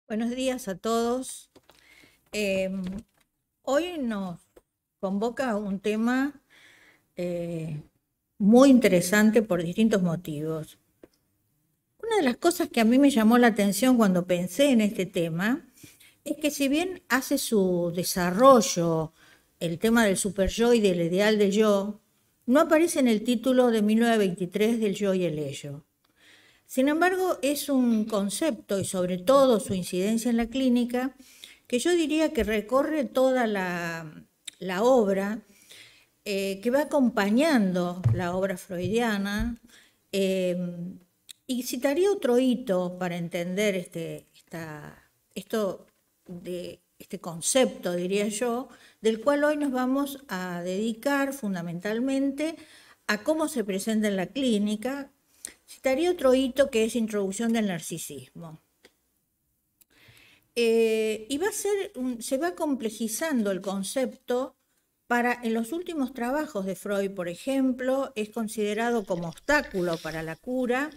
Buenos días a todos. Em, Hoy nos convoca un tema eh, muy interesante por distintos motivos. Una de las cosas que a mí me llamó la atención cuando pensé en este tema es que si bien hace su desarrollo el tema del superyo y del ideal del yo, no aparece en el título de 1923 del yo y el ello. Sin embargo, es un concepto y sobre todo su incidencia en la clínica que yo diría que recorre toda la obra, que va acompañando la obra freudiana. eh, y citaría otro hito para entender este concepto, diría yo, del cual hoy nos vamos a dedicar fundamentalmente a cómo se presenta en la clínica. Citaría otro hito que es Introducción del narcisismo. Y se va complejizando el concepto para, en los últimos trabajos de Freud, por ejemplo, es considerado como obstáculo para la cura,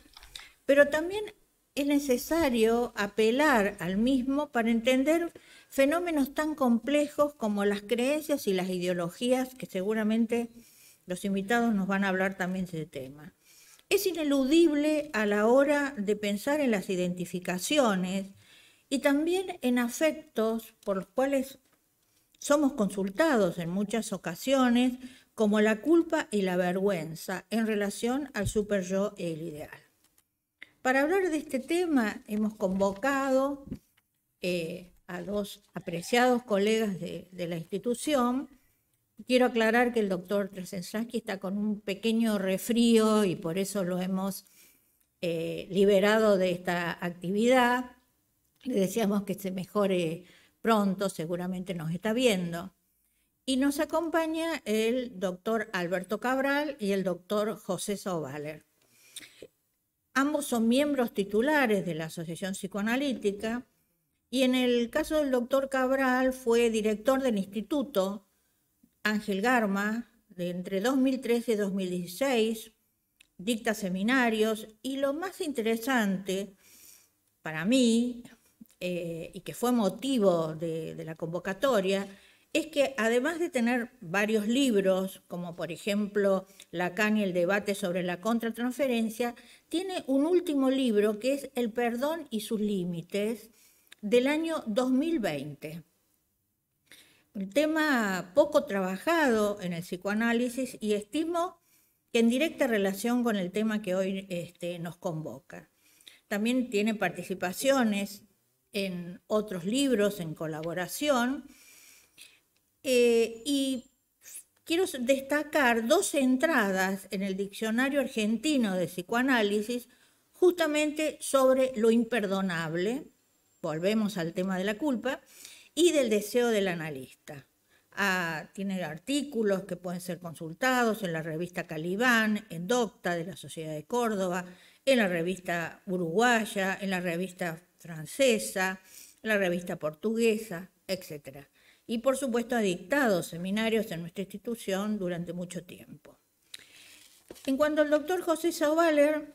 pero también es necesario apelar al mismo para entender fenómenos tan complejos como las creencias y las ideologías, que seguramente los invitados nos van a hablar también de ese tema. Es ineludible a la hora de pensar en las identificaciones y también en afectos por los cuales somos consultados en muchas ocasiones, como la culpa y la vergüenza en relación al superyo y el ideal. Para hablar de este tema hemos convocado a dos apreciados colegas de la institución. Quiero aclarar que el doctor Trzeslansky está con un pequeño resfrío y por eso lo hemos liberado de esta actividad. Le deseamos que se mejore pronto, seguramente nos está viendo. Y nos acompaña el doctor Alberto Cabral y el doctor José Sauvaler. Ambos son miembros titulares de la Asociación Psicoanalítica y en el caso del doctor Cabral fue director del Instituto Ángel Garma de entre 2013 y 2016, dicta seminarios y lo más interesante para mí, y que fue motivo de la convocatoria, es que además de tener varios libros, como por ejemplo Lacan y el debate sobre la contratransferencia, tiene un último libro que es El perdón y sus límites, del año 2020. Un tema poco trabajado en el psicoanálisis y estimo que en directa relación con el tema que hoy nos convoca. También tiene participaciones en otros libros en colaboración, y quiero destacar dos entradas en el Diccionario Argentino de Psicoanálisis justamente sobre lo imperdonable, volvemos al tema de la culpa, y del deseo del analista. Tiene artículos que pueden ser consultados en la revista Calibán, en Docta de la Sociedad de Córdoba, en la revista uruguaya, en la revista francesa, en la revista portuguesa, etc. Y por supuesto ha dictado seminarios en nuestra institución durante mucho tiempo. En cuanto al doctor José Sauvaler,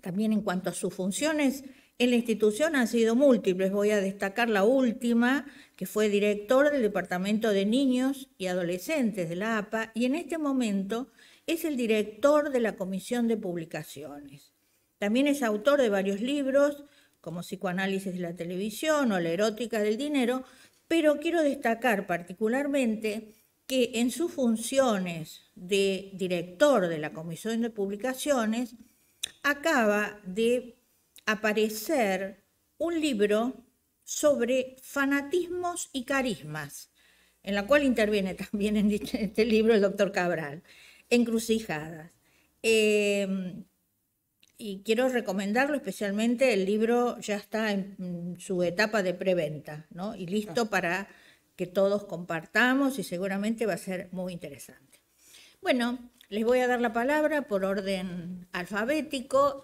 también en cuanto a sus funciones en la institución han sido múltiples. Voy a destacar la última, que fue director del Departamento de Niños y Adolescentes de la APA, y en este momento es el director de la Comisión de Publicaciones. También es autor de varios libros, como Psicoanálisis de la Televisión o La Erótica del Dinero, pero quiero destacar particularmente que en sus funciones de director de la Comisión de Publicaciones acaba de aparecer un libro sobre fanatismos y carismas, en la cual interviene también en este libro el doctor Cabral, Encrucijadas. Y quiero recomendarlo especialmente, el libro ya está en su etapa de preventa, ¿no? Y listo para que todos compartamos y seguramente va a ser muy interesante. Bueno, les voy a dar la palabra por orden alfabético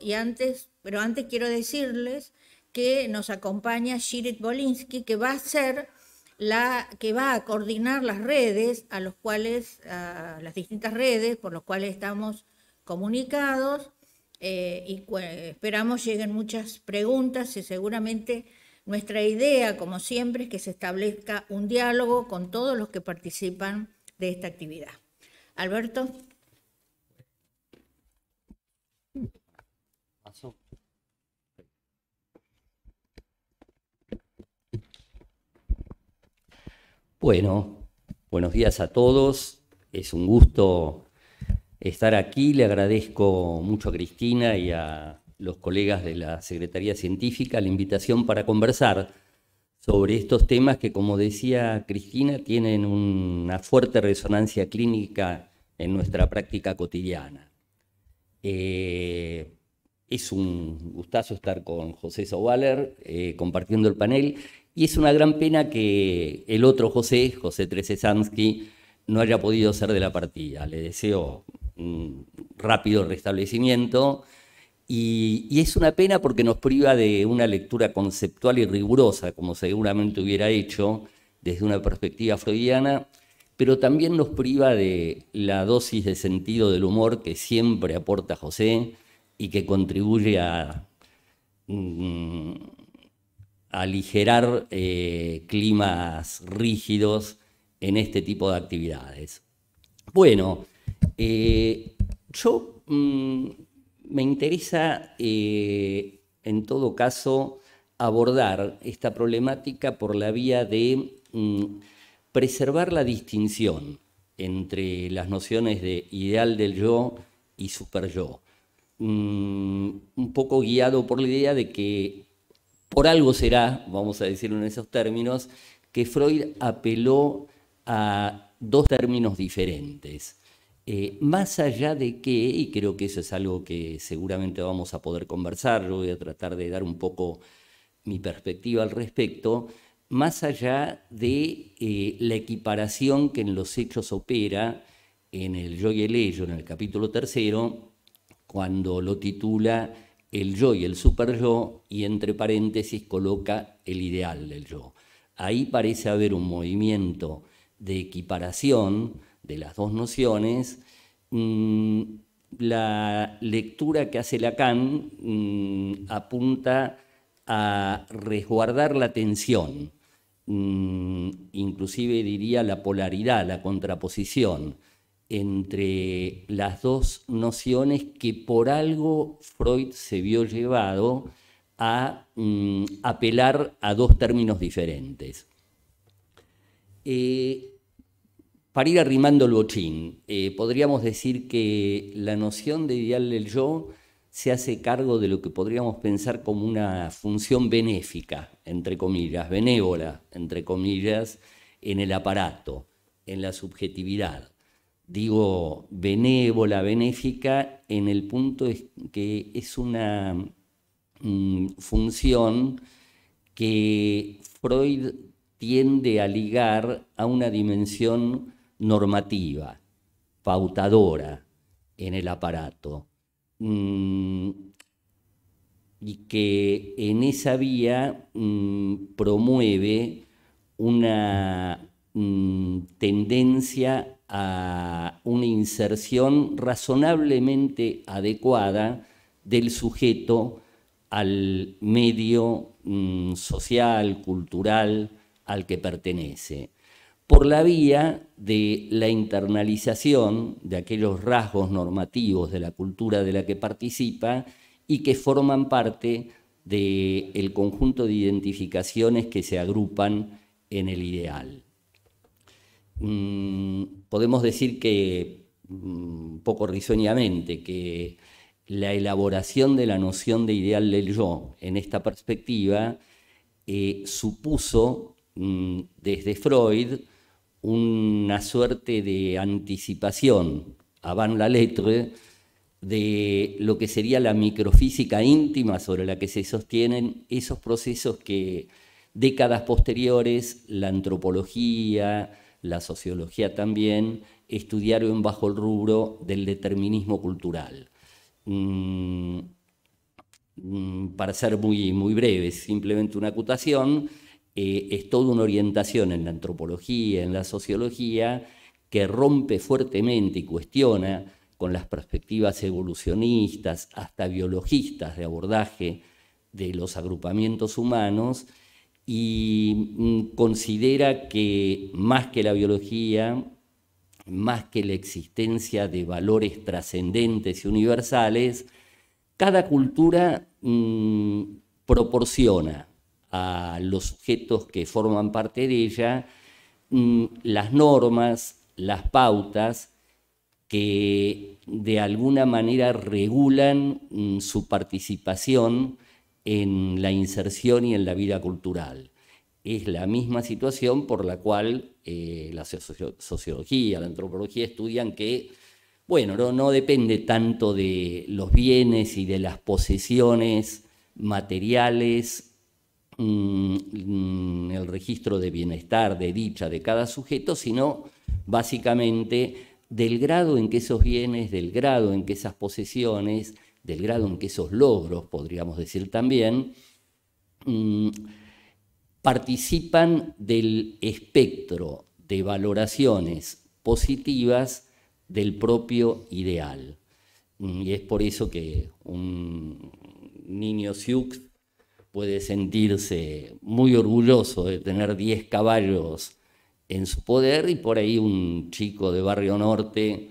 pero antes quiero decirles que nos acompaña Shirit Bolinsky, que va a coordinar las redes a las distintas redes por las cuales estamos comunicados, esperamos lleguen muchas preguntas y seguramente nuestra idea, como siempre, es que se establezca un diálogo con todos los que participan de esta actividad. Alberto. Bueno, buenos días a todos. Es un gusto estar aquí. Le agradezco mucho a Cristina y a los colegas de la Secretaría Científica la invitación para conversar sobre estos temas que, como decía Cristina, tienen una fuerte resonancia clínica en nuestra práctica cotidiana. Es un gustazo estar con José Sauvaler compartiendo el panel, y es una gran pena que el otro José Trezesansky, no haya podido ser de la partida. Le deseo un rápido restablecimiento, y es una pena porque nos priva de una lectura conceptual y rigurosa, como seguramente hubiera hecho desde una perspectiva freudiana, pero también nos priva de la dosis de sentido del humor que siempre aporta José y que contribuye a aligerar climas rígidos en este tipo de actividades. Bueno, yo me interesa en todo caso abordar esta problemática por la vía de preservar la distinción entre las nociones de ideal del yo y superyo. Un poco guiado por la idea de que por algo será, vamos a decirlo en esos términos, que Freud apeló a dos términos diferentes. Más allá de que, y creo que eso es algo que seguramente vamos a poder conversar, yo voy a tratar de dar un poco mi perspectiva al respecto, más allá de la equiparación que en los hechos opera en el yo y el ello, en el capítulo 3, cuando lo titula el yo y el superyo, y entre paréntesis coloca el ideal del yo. Ahí parece haber un movimiento de equiparación de las dos nociones. La lectura que hace Lacan apunta a resguardar la tensión, inclusive diría la polaridad, la contraposición entre las dos nociones que por algo Freud se vio llevado a apelar a dos términos diferentes. Para ir arrimando el bochín, podríamos decir que la noción de ideal del yo se hace cargo de lo que podríamos pensar como una función benéfica, entre comillas, benévola, entre comillas, en el aparato, en la subjetividad. Digo benévola, benéfica, en el punto que es una función que Freud tiende a ligar a una dimensión normativa, pautadora en el aparato, y que en esa vía promueve una tendencia a una inserción razonablemente adecuada del sujeto al medio social, cultural al que pertenece, por la vía de la internalización de aquellos rasgos normativos de la cultura de la que participa y que forman parte del conjunto de identificaciones que se agrupan en el ideal. Podemos decir que, un poco risueñamente, que la elaboración de la noción de ideal del yo en esta perspectiva supuso desde Freud una suerte de anticipación avant la lettre de lo que sería la microfísica íntima sobre la que se sostienen esos procesos que décadas posteriores la antropología, la sociología también, estudiaron bajo el rubro del determinismo cultural. Para ser muy breve, simplemente una acotación, es toda una orientación en la antropología, en la sociología, que rompe fuertemente y cuestiona con las perspectivas evolucionistas, hasta biologistas de abordaje de los agrupamientos humanos, y considera que más que la biología, más que la existencia de valores trascendentes y universales, cada cultura proporciona a los sujetos que forman parte de ella las normas, las pautas que de alguna manera regulan su participación en la inserción y en la vida cultural. Es la misma situación por la cual la sociología, la antropología estudian que, bueno, no depende tanto de los bienes y de las posesiones materiales, el registro de bienestar, de dicha de cada sujeto, sino básicamente del grado en que esos bienes, del grado en que esas posesiones, del grado en que esos logros, podríamos decir también, participan del espectro de valoraciones positivas del propio ideal. Y es por eso que un niño sioux puede sentirse muy orgulloso de tener 10 caballos en su poder, y por ahí un chico de Barrio Norte,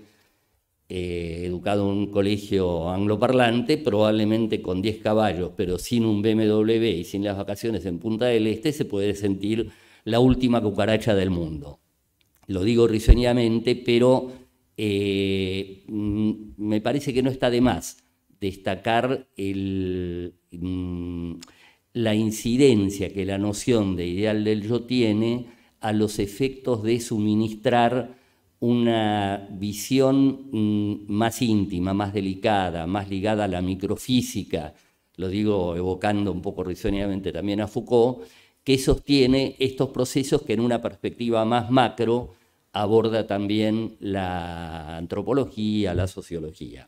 educado en un colegio angloparlante, probablemente con 10 caballos, pero sin un BMW y sin las vacaciones en Punta del Este, se puede sentir la última cucaracha del mundo. Lo digo risueñamente, pero me parece que no está de más destacar la incidencia que la noción de ideal del yo tiene a los efectos de suministrar una visión más íntima, más delicada, más ligada a la microfísica, lo digo evocando un poco risueñamente también a Foucault, que sostiene estos procesos que en una perspectiva más macro aborda también la antropología, la sociología.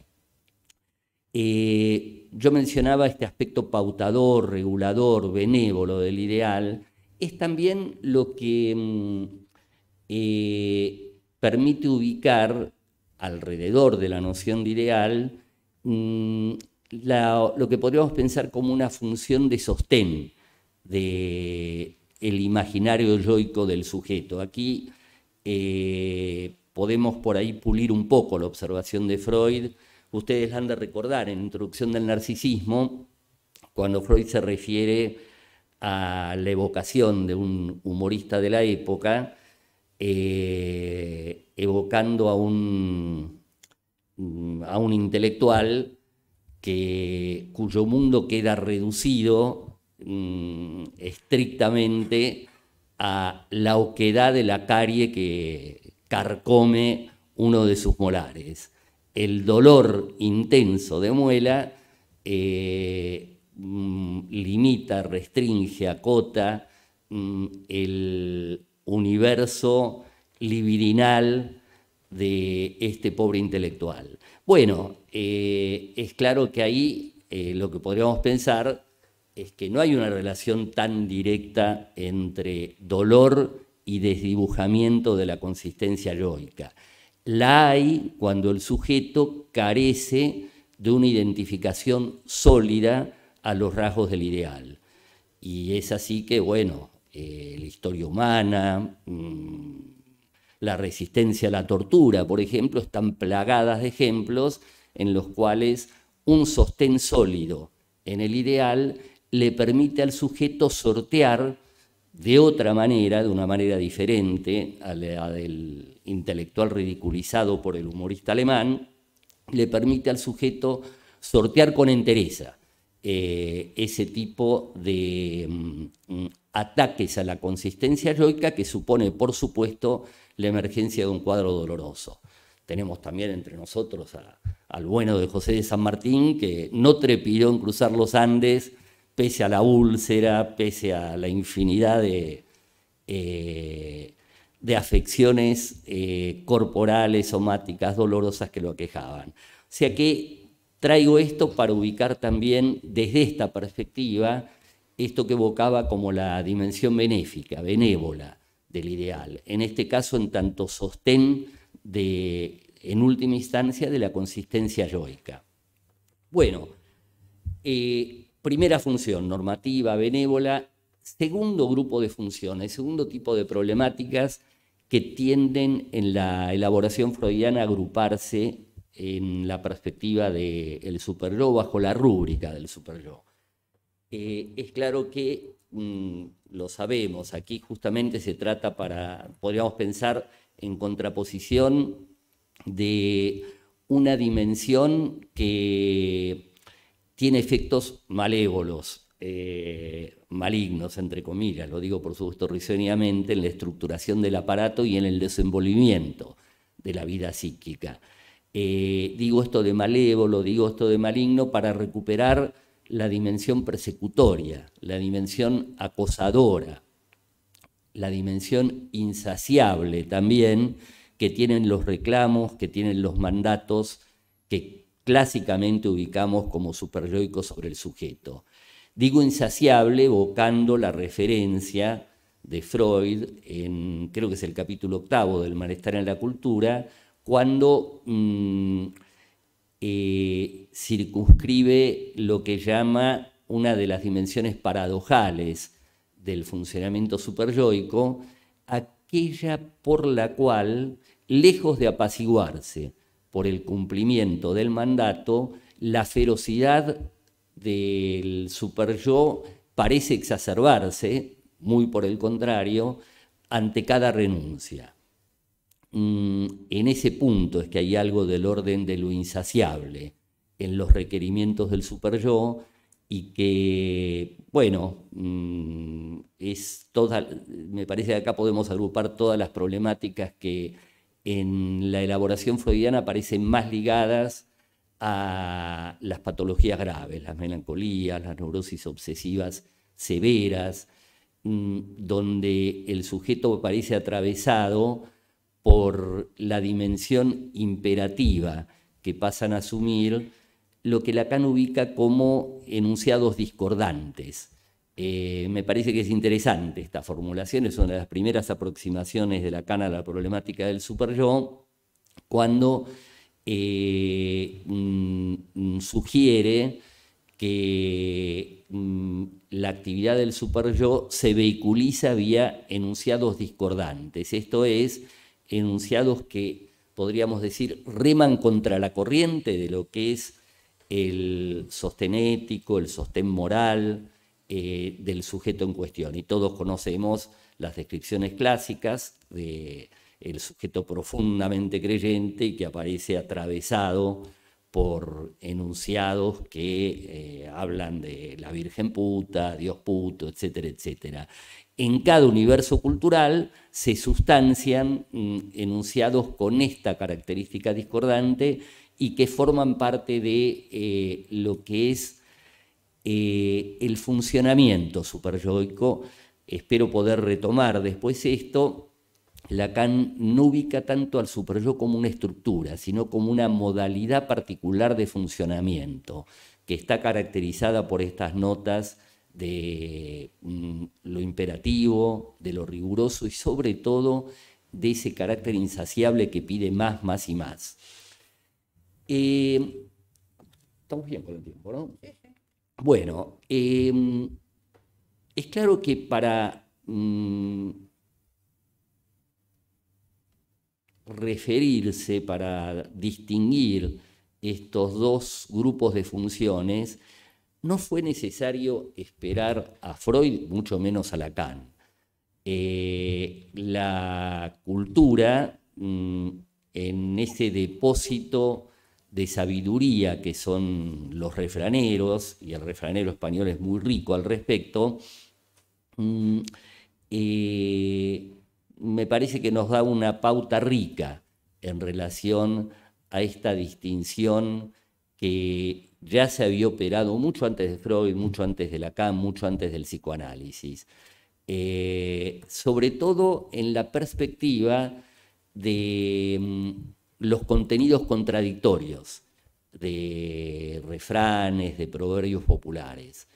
Yo mencionaba este aspecto pautador, regulador, benévolo del ideal, es también lo que permite ubicar alrededor de la noción de ideal lo que podríamos pensar como una función de sostén del imaginario yoico del sujeto. Aquí podemos por ahí pulir un poco la observación de Freud. Ustedes la han de recordar en Introducción del Narcisismo, cuando Freud se refiere a la evocación de un humorista de la época, evocando a un intelectual cuyo mundo queda reducido estrictamente a la oquedad de la carie que carcome uno de sus molares. El dolor intenso de muela limita, restringe, acota el universo libidinal de este pobre intelectual. Bueno, es claro que ahí lo que podríamos pensar es que no hay una relación tan directa entre dolor y desdibujamiento de la consistencia yoica. La hay cuando el sujeto carece de una identificación sólida a los rasgos del ideal. Y es así que, bueno, la historia humana, la resistencia a la tortura, por ejemplo, están plagadas de ejemplos en los cuales un sostén sólido en el ideal le permite al sujeto sortear de otra manera, de una manera diferente a la del intelectual ridiculizado por el humorista alemán, le permite al sujeto sortear con entereza ese tipo de ataques a la consistencia yoica que supone, por supuesto, la emergencia de un cuadro doloroso. Tenemos también entre nosotros al bueno de José de San Martín, que no trepidó en cruzar los Andes pese a la úlcera, pese a la infinidad de afecciones corporales, somáticas, dolorosas que lo aquejaban. O sea que traigo esto para ubicar también desde esta perspectiva esto que evocaba como la dimensión benéfica, benévola del ideal. En este caso, en tanto sostén de en última instancia, de la consistencia yoica. Bueno, primera función, normativa, benévola. Segundo grupo de funciones, segundo tipo de problemáticas que tienden en la elaboración freudiana a agruparse en la perspectiva del superyo, bajo la rúbrica del superyo. Es claro que, lo sabemos, aquí justamente se trata podríamos pensar en contraposición de una dimensión que tiene efectos malévolos, malignos, entre comillas, lo digo por supuesto risueñamente, en la estructuración del aparato y en el desenvolvimiento de la vida psíquica. Digo esto de malévolo, digo esto de maligno para recuperar la dimensión persecutoria, la dimensión acosadora, la dimensión insaciable también que tienen los reclamos, que tienen los mandatos que clásicamente ubicamos como superyoicos sobre el sujeto. Digo insaciable evocando la referencia de Freud, creo que es el capítulo 8 del Malestar en la Cultura, cuando circunscribe lo que llama una de las dimensiones paradojales del funcionamiento superyoico, aquella por la cual, lejos de apaciguarse por el cumplimiento del mandato, la ferocidad del superyo parece exacerbarse, muy por el contrario, ante cada renuncia. En ese punto es que hay algo del orden de lo insaciable en los requerimientos del superyo y que, bueno, me parece que acá podemos agrupar todas las problemáticas que en la elaboración freudiana parecen más ligadas a las patologías graves, las melancolías, las neurosis obsesivas severas, donde el sujeto parece atravesado por la dimensión imperativa que pasan a asumir lo que Lacan ubica como enunciados discordantes. Me parece que es interesante esta formulación, es una de las primeras aproximaciones de Lacan a la problemática del superyo, cuando sugiere que la actividad del superyo se vehiculiza vía enunciados discordantes, esto es, enunciados que podríamos decir reman contra la corriente de lo que es el sostén ético, el sostén moral del sujeto en cuestión. Y todos conocemos las descripciones clásicas del sujeto profundamente creyente y que aparece atravesado por enunciados que hablan de la Virgen puta, Dios puto, etcétera, etcétera. En cada universo cultural se sustancian enunciados con esta característica discordante y que forman parte de lo que es el funcionamiento superyoico. Espero poder retomar después esto. Lacan no ubica tanto al superyo como una estructura, sino como una modalidad particular de funcionamiento, que está caracterizada por estas notas de lo imperativo, de lo riguroso y sobre todo de ese carácter insaciable que pide más, más y más. Estamos bien con el tiempo, ¿no? Bueno, es claro que para referirse, para distinguir estos dos grupos de funciones, no fue necesario esperar a Freud, mucho menos a Lacan. La cultura, en ese depósito de sabiduría que son los refraneros, y el refranero español es muy rico al respecto, me parece que nos da una pauta rica en relación a esta distinción que ya se había operado mucho antes de Freud, mucho antes de Lacan, mucho antes del psicoanálisis. Sobre todo en la perspectiva de los contenidos contradictorios de refranes, de proverbios populares.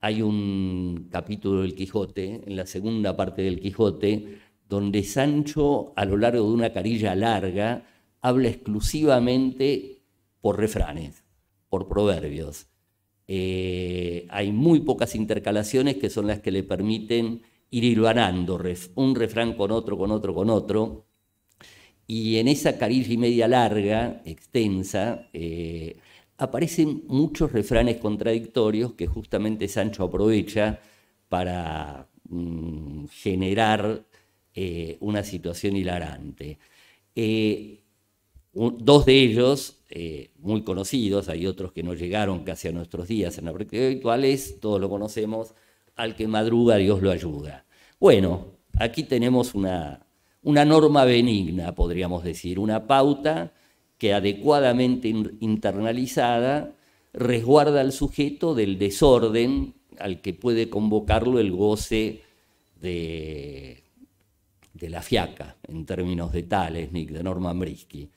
Hay un capítulo del Quijote, en la segunda parte del Quijote, donde Sancho, a lo largo de una carilla larga, habla exclusivamente por refranes, por proverbios. Hay muy pocas intercalaciones que son las que le permiten ir hilvanando un refrán con otro, con otro, con otro. Y en esa carilla y media larga, extensa, aparecen muchos refranes contradictorios que justamente Sancho aprovecha para generar una situación hilarante. Dos de ellos, muy conocidos, hay otros que no llegaron casi a nuestros días en la práctica habitual, todos lo conocemos, al que madruga Dios lo ayuda. Bueno, aquí tenemos una norma benigna, podríamos decir, una pauta que adecuadamente internalizada resguarda al sujeto del desorden al que puede convocarlo el goce de la fiaca, en términos de Talesnik, de Norman Brisky.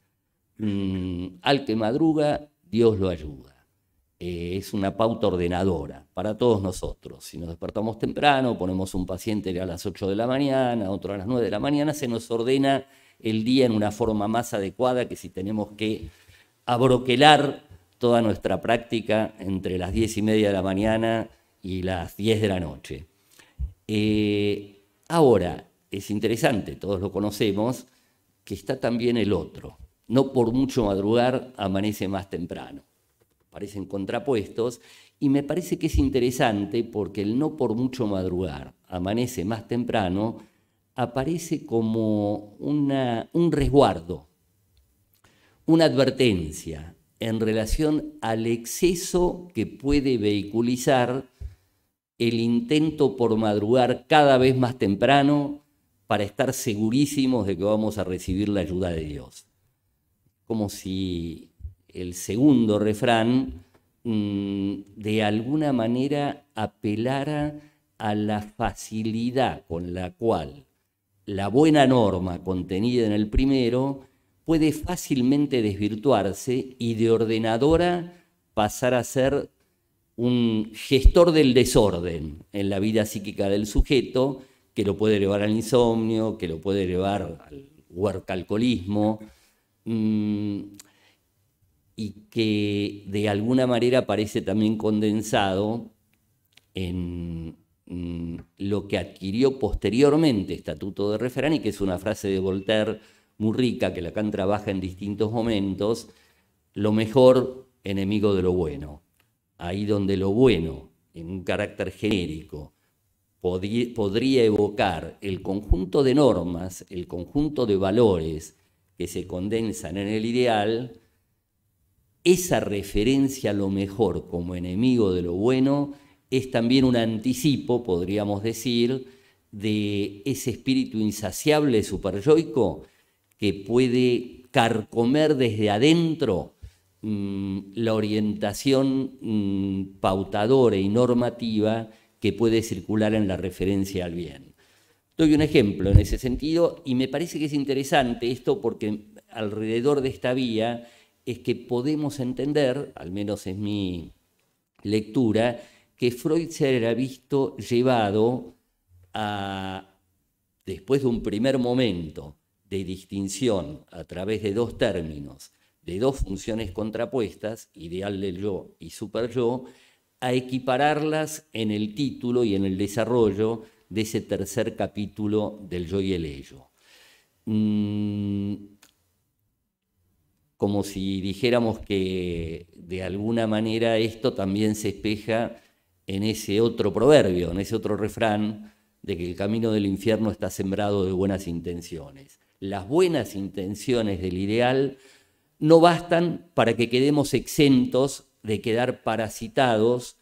Al que madruga, Dios lo ayuda. Es una pauta ordenadora para todos nosotros. Si nos despertamos temprano, ponemos un paciente a las 8 de la mañana, otro a las 9 de la mañana, se nos ordena el día en una forma más adecuada que si tenemos que abroquelar toda nuestra práctica entre las 10:30 de la mañana y las 10 de la noche. Ahora, es interesante, todos lo conocemos, que está también el otro. No por mucho madrugar amanece más temprano. Parecen contrapuestos y me parece que es interesante porque el no por mucho madrugar amanece más temprano aparece como un resguardo, una advertencia en relación al exceso que puede vehiculizar el intento por madrugar cada vez más temprano para estar segurísimos de que vamos a recibir la ayuda de Dios. Como si el segundo refrán de alguna manera apelara a la facilidad con la cual la buena norma contenida en el primero puede fácilmente desvirtuarse y de ordenadora pasar a ser un gestor del desorden en la vida psíquica del sujeto, que lo puede llevar al insomnio, que lo puede llevar al huercalcoholismo, y que de alguna manera parece también condensado en lo que adquirió posteriormente Estatuto de Refrán, y que es una frase de Voltaire muy rica, que Lacan trabaja en distintos momentos: lo mejor, enemigo de lo bueno. Ahí donde lo bueno, en un carácter genérico, podría evocar el conjunto de normas, el conjunto de valores que se condensan en el ideal, esa referencia a lo mejor como enemigo de lo bueno es también un anticipo, podríamos decir, de ese espíritu insaciable superyoico que puede carcomer desde adentro la orientación pautadora y normativa que puede circular en la referencia al bien. Doy un ejemplo en ese sentido y me parece que es interesante esto porque alrededor de esta vía es que podemos entender, al menos es mi lectura, que Freud se era visto llevado a, después de un primer momento de distinción a través de dos términos, de dos funciones contrapuestas, ideal del yo y superyo, a equipararlas en el título y en el desarrollo de ese tercer capítulo del yo y el ello. Como si dijéramos que de alguna manera esto también se espeja en ese otro proverbio, en ese otro refrán de que el camino del infierno está sembrado de buenas intenciones. Las buenas intenciones del ideal no bastan para que quedemos exentos de quedar parasitados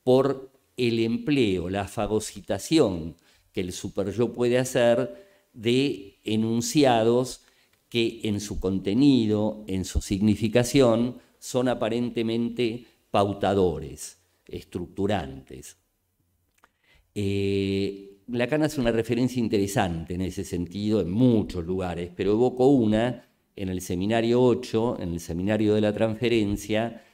por el empleo, la fagocitación que el superyo puede hacer de enunciados que en su contenido, en su significación, son aparentemente pautadores, estructurantes. Lacan hace una referencia interesante en ese sentido en muchos lugares, pero evoco una en el seminario 8, en el seminario de la transferencia,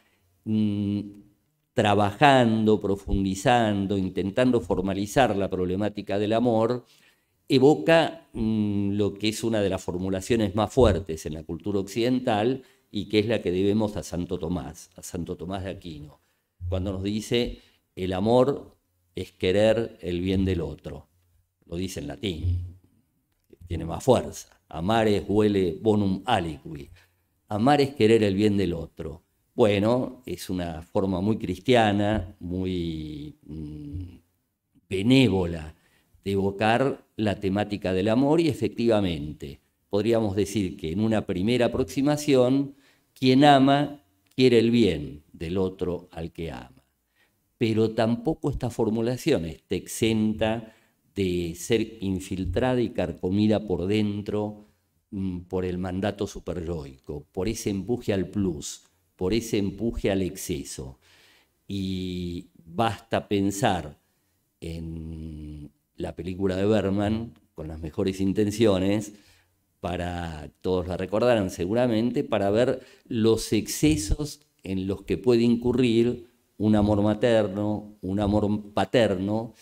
trabajando, profundizando, intentando formalizar la problemática del amor, evoca lo que es una de las formulaciones más fuertes en la cultura occidental y que es la que debemos a Santo Tomás de Aquino, cuando nos dice: el amor es querer el bien del otro. Lo dice en latín, tiene más fuerza. Amare huele bonum aliqui. Amar es querer el bien del otro. Bueno, es una forma muy cristiana, muy benévola de evocar la temática del amor, y efectivamente podríamos decir que en una primera aproximación, quien ama quiere el bien del otro al que ama. Pero tampoco esta formulación está exenta de ser infiltrada y carcomida por dentro por el mandato superyoico, por ese empuje al plus, por ese empuje al exceso. Y basta pensar en la película de Bergman, Con las mejores intenciones, todos la recordarán seguramente, para ver los excesos en los que puede incurrir un amor materno, un amor paterno,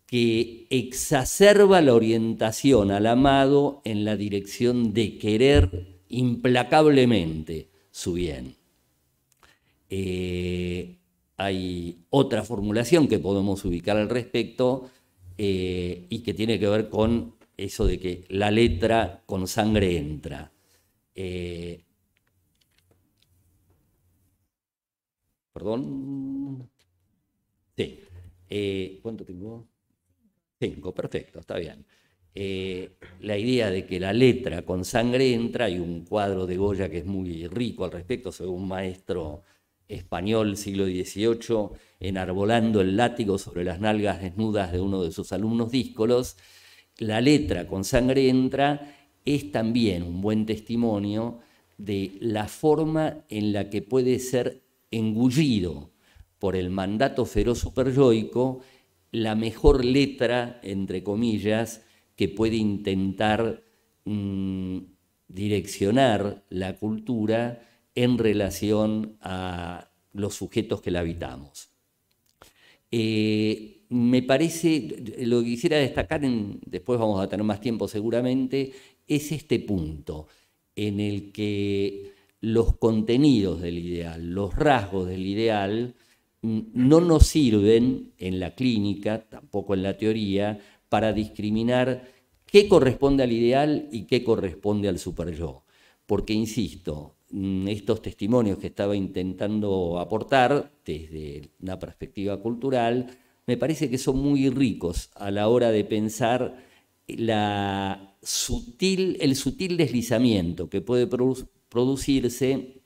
que exacerba la orientación al amado en la dirección de querer implacablemente su bien. Hay otra formulación que podemos ubicar al respecto y que tiene que ver con eso de que la letra con sangre entra. ¿Perdón? Sí. ¿Cuánto tengo? 5, perfecto, está bien. La idea de que la letra con sangre entra, hay un cuadro de Goya que es muy rico al respecto, según un maestro español siglo XVIII, enarbolando el látigo sobre las nalgas desnudas de uno de sus alumnos díscolos. La letra con sangre entra es también un buen testimonio de la forma en la que puede ser engullido por el mandato feroz superyoico la mejor letra, entre comillas, que puede intentar direccionar la cultura en relación a los sujetos que la habitamos. Me parece, lo que quisiera destacar, después vamos a tener más tiempo seguramente, es este punto en el que los contenidos del ideal, los rasgos del ideal, no nos sirven en la clínica, tampoco en la teoría, para discriminar qué corresponde al ideal y qué corresponde al superyo. Porque, insisto, estos testimonios que estaba intentando aportar desde una perspectiva cultural, me parece que son muy ricos a la hora de pensar el sutil deslizamiento que puede producirse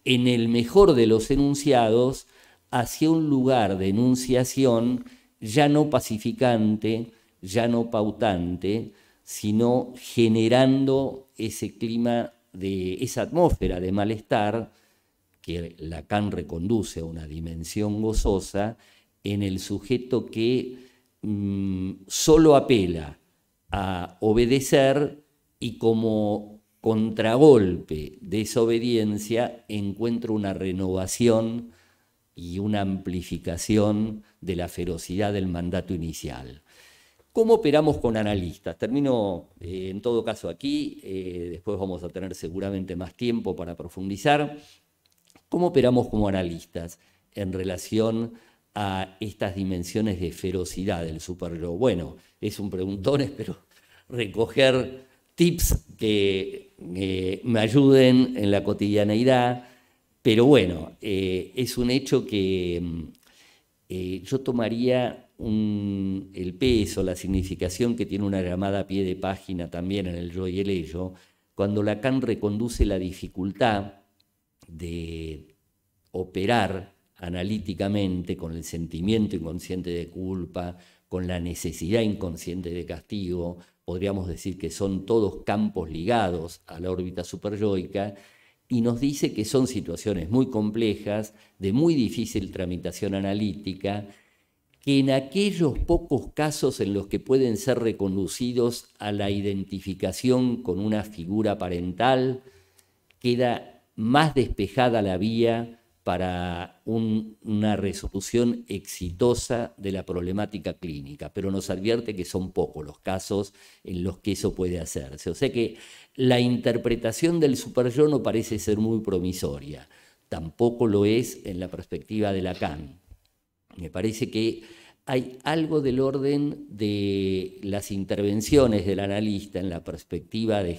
en el mejor de los enunciados hacia un lugar de enunciación ya no pacificante, ya no pautante, sino generando ese clima, esa atmósfera de malestar que Lacan reconduce a una dimensión gozosa en el sujeto que solo apela a obedecer y como contragolpe de esa obediencia encuentra una renovación y una amplificación de la ferocidad del mandato inicial. ¿Cómo operamos con analistas? Termino en todo caso aquí, después vamos a tener seguramente más tiempo para profundizar. ¿Cómo operamos como analistas en relación a estas dimensiones de ferocidad del superyo? Bueno, es un preguntón, espero recoger tips que me ayuden en la cotidianeidad, pero bueno, es un hecho que yo tomaría el peso, la significación que tiene una llamada a pie de página también en el yo y el ello, cuando Lacan reconduce la dificultad de operar analíticamente con el sentimiento inconsciente de culpa, con la necesidad inconsciente de castigo. Podríamos decir que son todos campos ligados a la órbita superyoica, y nos dice que son situaciones muy complejas, de muy difícil tramitación analítica, que en aquellos pocos casos en los que pueden ser reconducidos a la identificación con una figura parental, queda más despejada la vía para una resolución exitosa de la problemática clínica, pero nos advierte que son pocos los casos en los que eso puede hacerse. O sea que la interpretación del superyo no parece ser muy promisoria, tampoco lo es en la perspectiva de Lacan. Me parece que hay algo del orden de las intervenciones del analista en la perspectiva de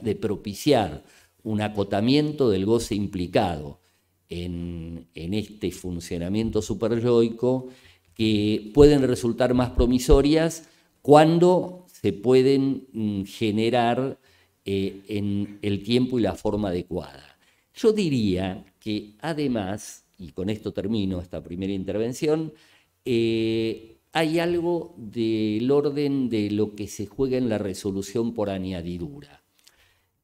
de propiciar un acotamiento del goce implicado en este funcionamiento superyoico, que pueden resultar más promisorias cuando se pueden generar en el tiempo y la forma adecuada. Yo diría que además, y con esto termino esta primera intervención, hay algo del orden de lo que se juega en la resolución por añadidura,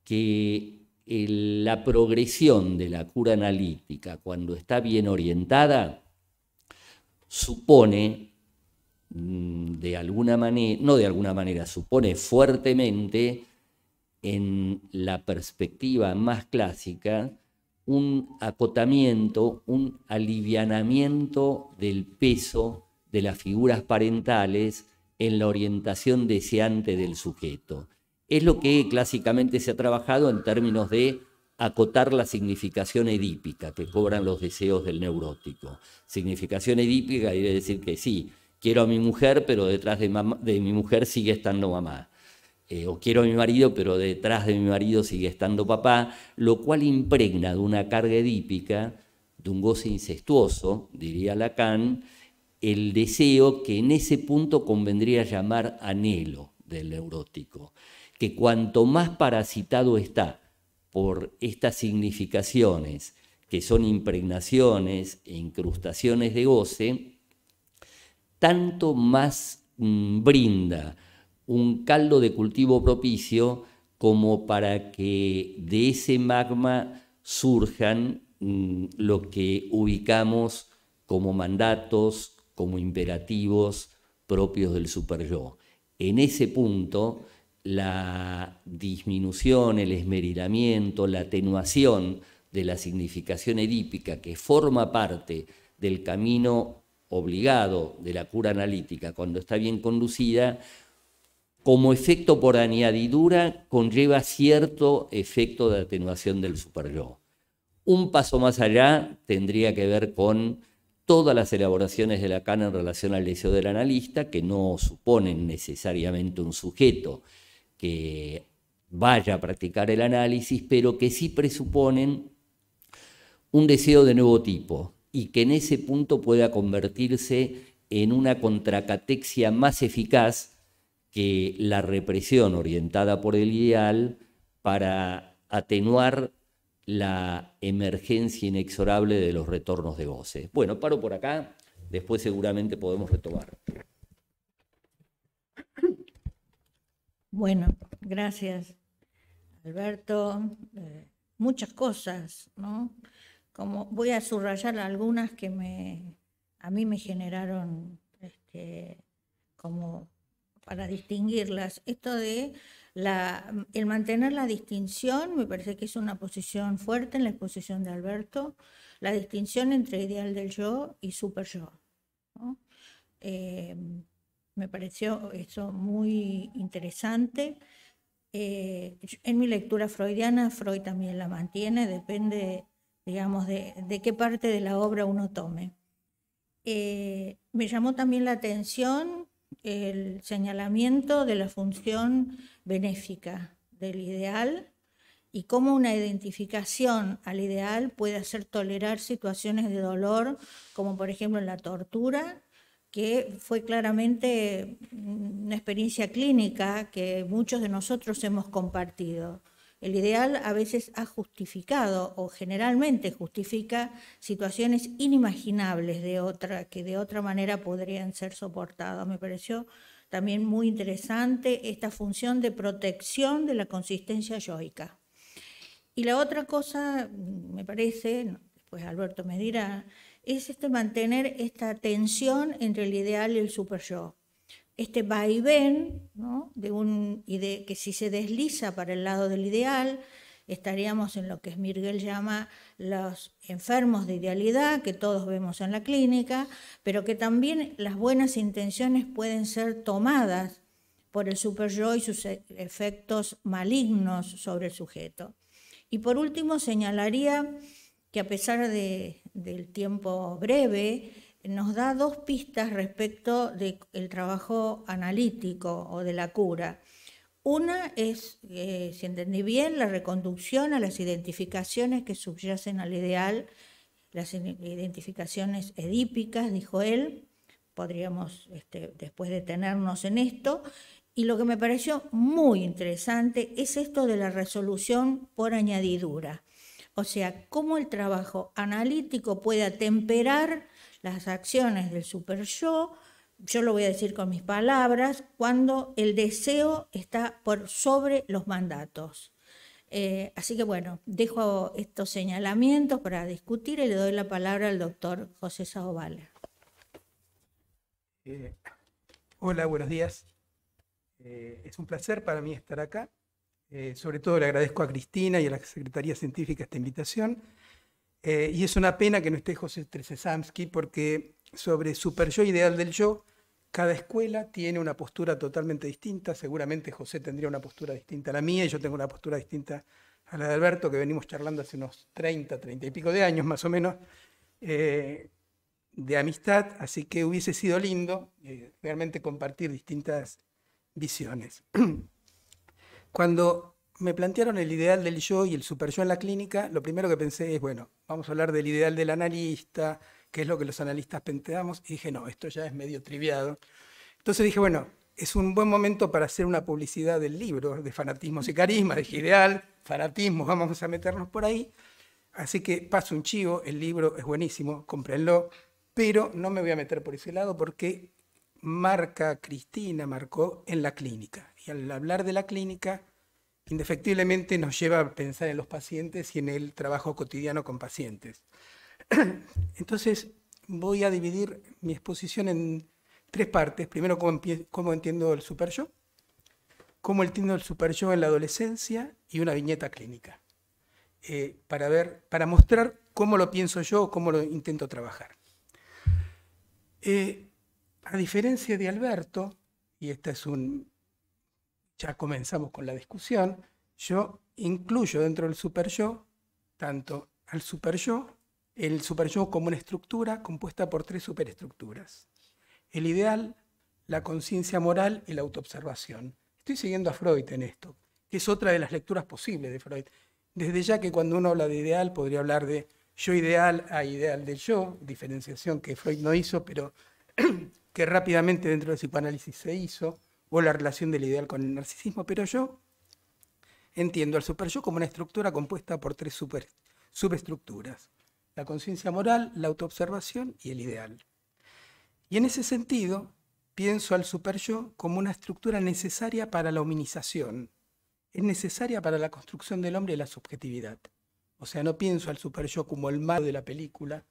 que la progresión de la cura analítica, cuando está bien orientada, supone, de alguna manera, no de alguna manera, supone fuertemente, en la perspectiva más clásica, un acotamiento, un alivianamiento del peso de las figuras parentales en la orientación deseante del sujeto. Es lo que clásicamente se ha trabajado en términos de acotar la significación edípica que cobran los deseos del neurótico. Significación edípica quiere decir que sí, quiero a mi mujer, pero detrás de mi mujer sigue estando mamá. O quiero a mi marido, pero detrás de mi marido sigue estando papá, lo cual impregna de una carga edípica, de un goce incestuoso, diría Lacan, el deseo que en ese punto convendría llamar anhelo del neurótico, que cuanto más parasitado está por estas significaciones, que son impregnaciones e incrustaciones de goce, tanto más brinda un caldo de cultivo propicio como para que de ese magma surjan lo que ubicamos como mandatos, como imperativos propios del superyo. En ese punto, la disminución, el esmerilamiento, la atenuación de la significación edípica que forma parte del camino obligado de la cura analítica cuando está bien conducida, como efecto por añadidura, conlleva cierto efecto de atenuación del superyo. Un paso más allá tendría que ver con todas las elaboraciones de Lacan en relación al deseo del analista, que no suponen necesariamente un sujeto que vaya a practicar el análisis, pero que sí presuponen un deseo de nuevo tipo y que en ese punto pueda convertirse en una contracatexia más eficaz que la represión orientada por el ideal para atenuar la emergencia inexorable de los retornos de goce. Bueno, paro por acá, después seguramente podemos retomar. Bueno, gracias, Alberto. Muchas cosas, ¿no? Como voy a subrayar algunas que a mí me generaron como para distinguirlas. Esto de el mantener la distinción, me parece que es una posición fuerte en la exposición de Alberto, la distinción entre ideal del yo y superyo, ¿no? Me pareció eso muy interesante. En mi lectura freudiana, Freud también la mantiene, depende, digamos, de qué parte de la obra uno tome. Me llamó también la atención el señalamiento de la función benéfica del ideal y cómo una identificación al ideal puede hacer tolerar situaciones de dolor, como por ejemplo en la tortura, que fue claramente una experiencia clínica que muchos de nosotros hemos compartido. El ideal a veces ha justificado o generalmente justifica situaciones inimaginables que de otra manera podrían ser soportadas. Me pareció también muy interesante esta función de protección de la consistencia yoica. Y la otra cosa, me parece, después Alberto me dirá, es mantener esta tensión entre el ideal y el superyo. Este vaivén, ¿no? Que si se desliza para el lado del ideal, estaríamos en lo que Smirgel llama los enfermos de idealidad, que todos vemos en la clínica, pero que también las buenas intenciones pueden ser tomadas por el superyo y sus efectos malignos sobre el sujeto. Y por último señalaría que a pesar del tiempo breve, nos da dos pistas respecto del trabajo analítico o de la cura. Una es, si entendí bien, la reconducción a las identificaciones que subyacen al ideal, las identificaciones edípicas, dijo él. Podríamos después detenernos en esto. Y lo que me pareció muy interesante es esto de la resolución por añadidura. O sea, cómo el trabajo analítico puede atemperar las acciones del superyo, yo lo voy a decir con mis palabras, cuando el deseo está por sobre los mandatos. Así que bueno, dejo estos señalamientos para discutir y le doy la palabra al doctor José Saovala. Hola, buenos días. Es un placer para mí estar acá. Sobre todo le agradezco a Cristina y a la Secretaría Científica esta invitación. Y es una pena que no esté José Trzesamski, porque sobre superyo ideal del yo, cada escuela tiene una postura totalmente distinta. Seguramente José tendría una postura distinta a la mía y yo tengo una postura distinta a la de Alberto, que venimos charlando hace unos 30 y pico de años más o menos, de amistad. Así que hubiese sido lindo realmente compartir distintas visiones. Cuando me plantearon el ideal del yo y el superyo en la clínica, lo primero que pensé es, bueno, vamos a hablar del ideal del analista, qué es lo que los analistas planteamos, y dije, no, esto ya es medio triviado. Entonces dije, bueno, es un buen momento para hacer una publicidad del libro, de Fanatismos y Carisma, de ideal, fanatismo, vamos a meternos por ahí. Así que paso un chivo, el libro es buenísimo, cómprenlo, pero no me voy a meter por ese lado porque Cristina marcó en la clínica. Y al hablar de la clínica, indefectiblemente nos lleva a pensar en los pacientes y en el trabajo cotidiano con pacientes. Entonces voy a dividir mi exposición en tres partes. Primero, cómo entiendo el superyo, cómo entiendo el superyo en la adolescencia y una viñeta clínica, para mostrar cómo lo pienso yo, cómo lo intento trabajar. A diferencia de Alberto, y ya comenzamos con la discusión, yo incluyo dentro del superyo tanto al superyo, el superyo como una estructura compuesta por tres superestructuras: el ideal, la conciencia moral y la autoobservación. Estoy siguiendo a Freud en esto, que es otra de las lecturas posibles de Freud. Desde ya que cuando uno habla de ideal, podría hablar de yo ideal a ideal del yo, diferenciación que Freud no hizo, pero que rápidamente dentro del psicoanálisis se hizo, o la relación del ideal con el narcisismo, pero yo entiendo al superyo como una estructura compuesta por tres subestructuras: la conciencia moral, la autoobservación y el ideal. Y en ese sentido, pienso al superyo como una estructura necesaria para la hominización, es necesaria para la construcción del hombre y la subjetividad. O sea, no pienso al superyo como el malo de la película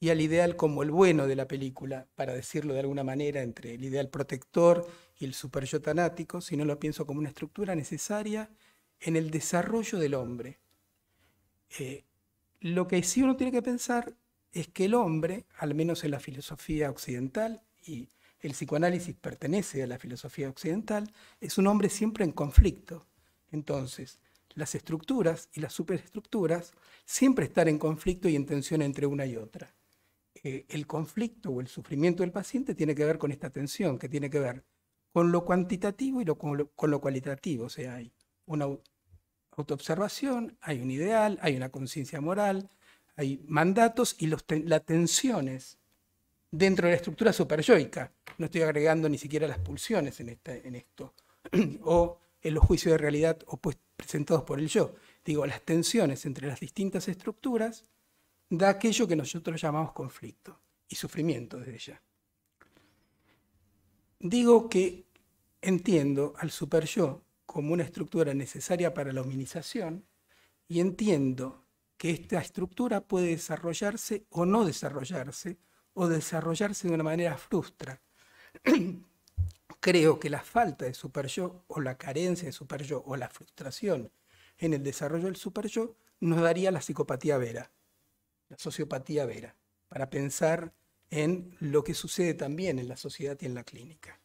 y al ideal como el bueno de la película, para decirlo de alguna manera, entre el ideal protector y el superyo tanático, sino lo pienso como una estructura necesaria en el desarrollo del hombre. Lo que sí uno tiene que pensar es que el hombre, al menos en la filosofía occidental, y el psicoanálisis pertenece a la filosofía occidental, es un hombre siempre en conflicto. Entonces, las estructuras y las superestructuras siempre están en conflicto y en tensión entre una y otra. El conflicto o el sufrimiento del paciente tiene que ver con esta tensión, que tiene que ver con lo cuantitativo y con lo cualitativo. O sea, hay una autoobservación, hay un ideal, hay una conciencia moral, hay mandatos y las tensiones dentro de la estructura superyoica. No estoy agregando ni siquiera las pulsiones en esto, o en los juicios de realidad presentados por el yo. Digo, las tensiones entre las distintas estructuras da aquello que nosotros llamamos conflicto y sufrimiento desde ya. Digo que entiendo al superyo como una estructura necesaria para la hominización y entiendo que esta estructura puede desarrollarse o no desarrollarse, o desarrollarse de una manera frustra. Creo que la falta de superyo o la carencia de superyo o la frustración en el desarrollo del superyo, nos daría la psicopatía vera, la sociopatía vera, para pensar en lo que sucede también en la sociedad y en la clínica.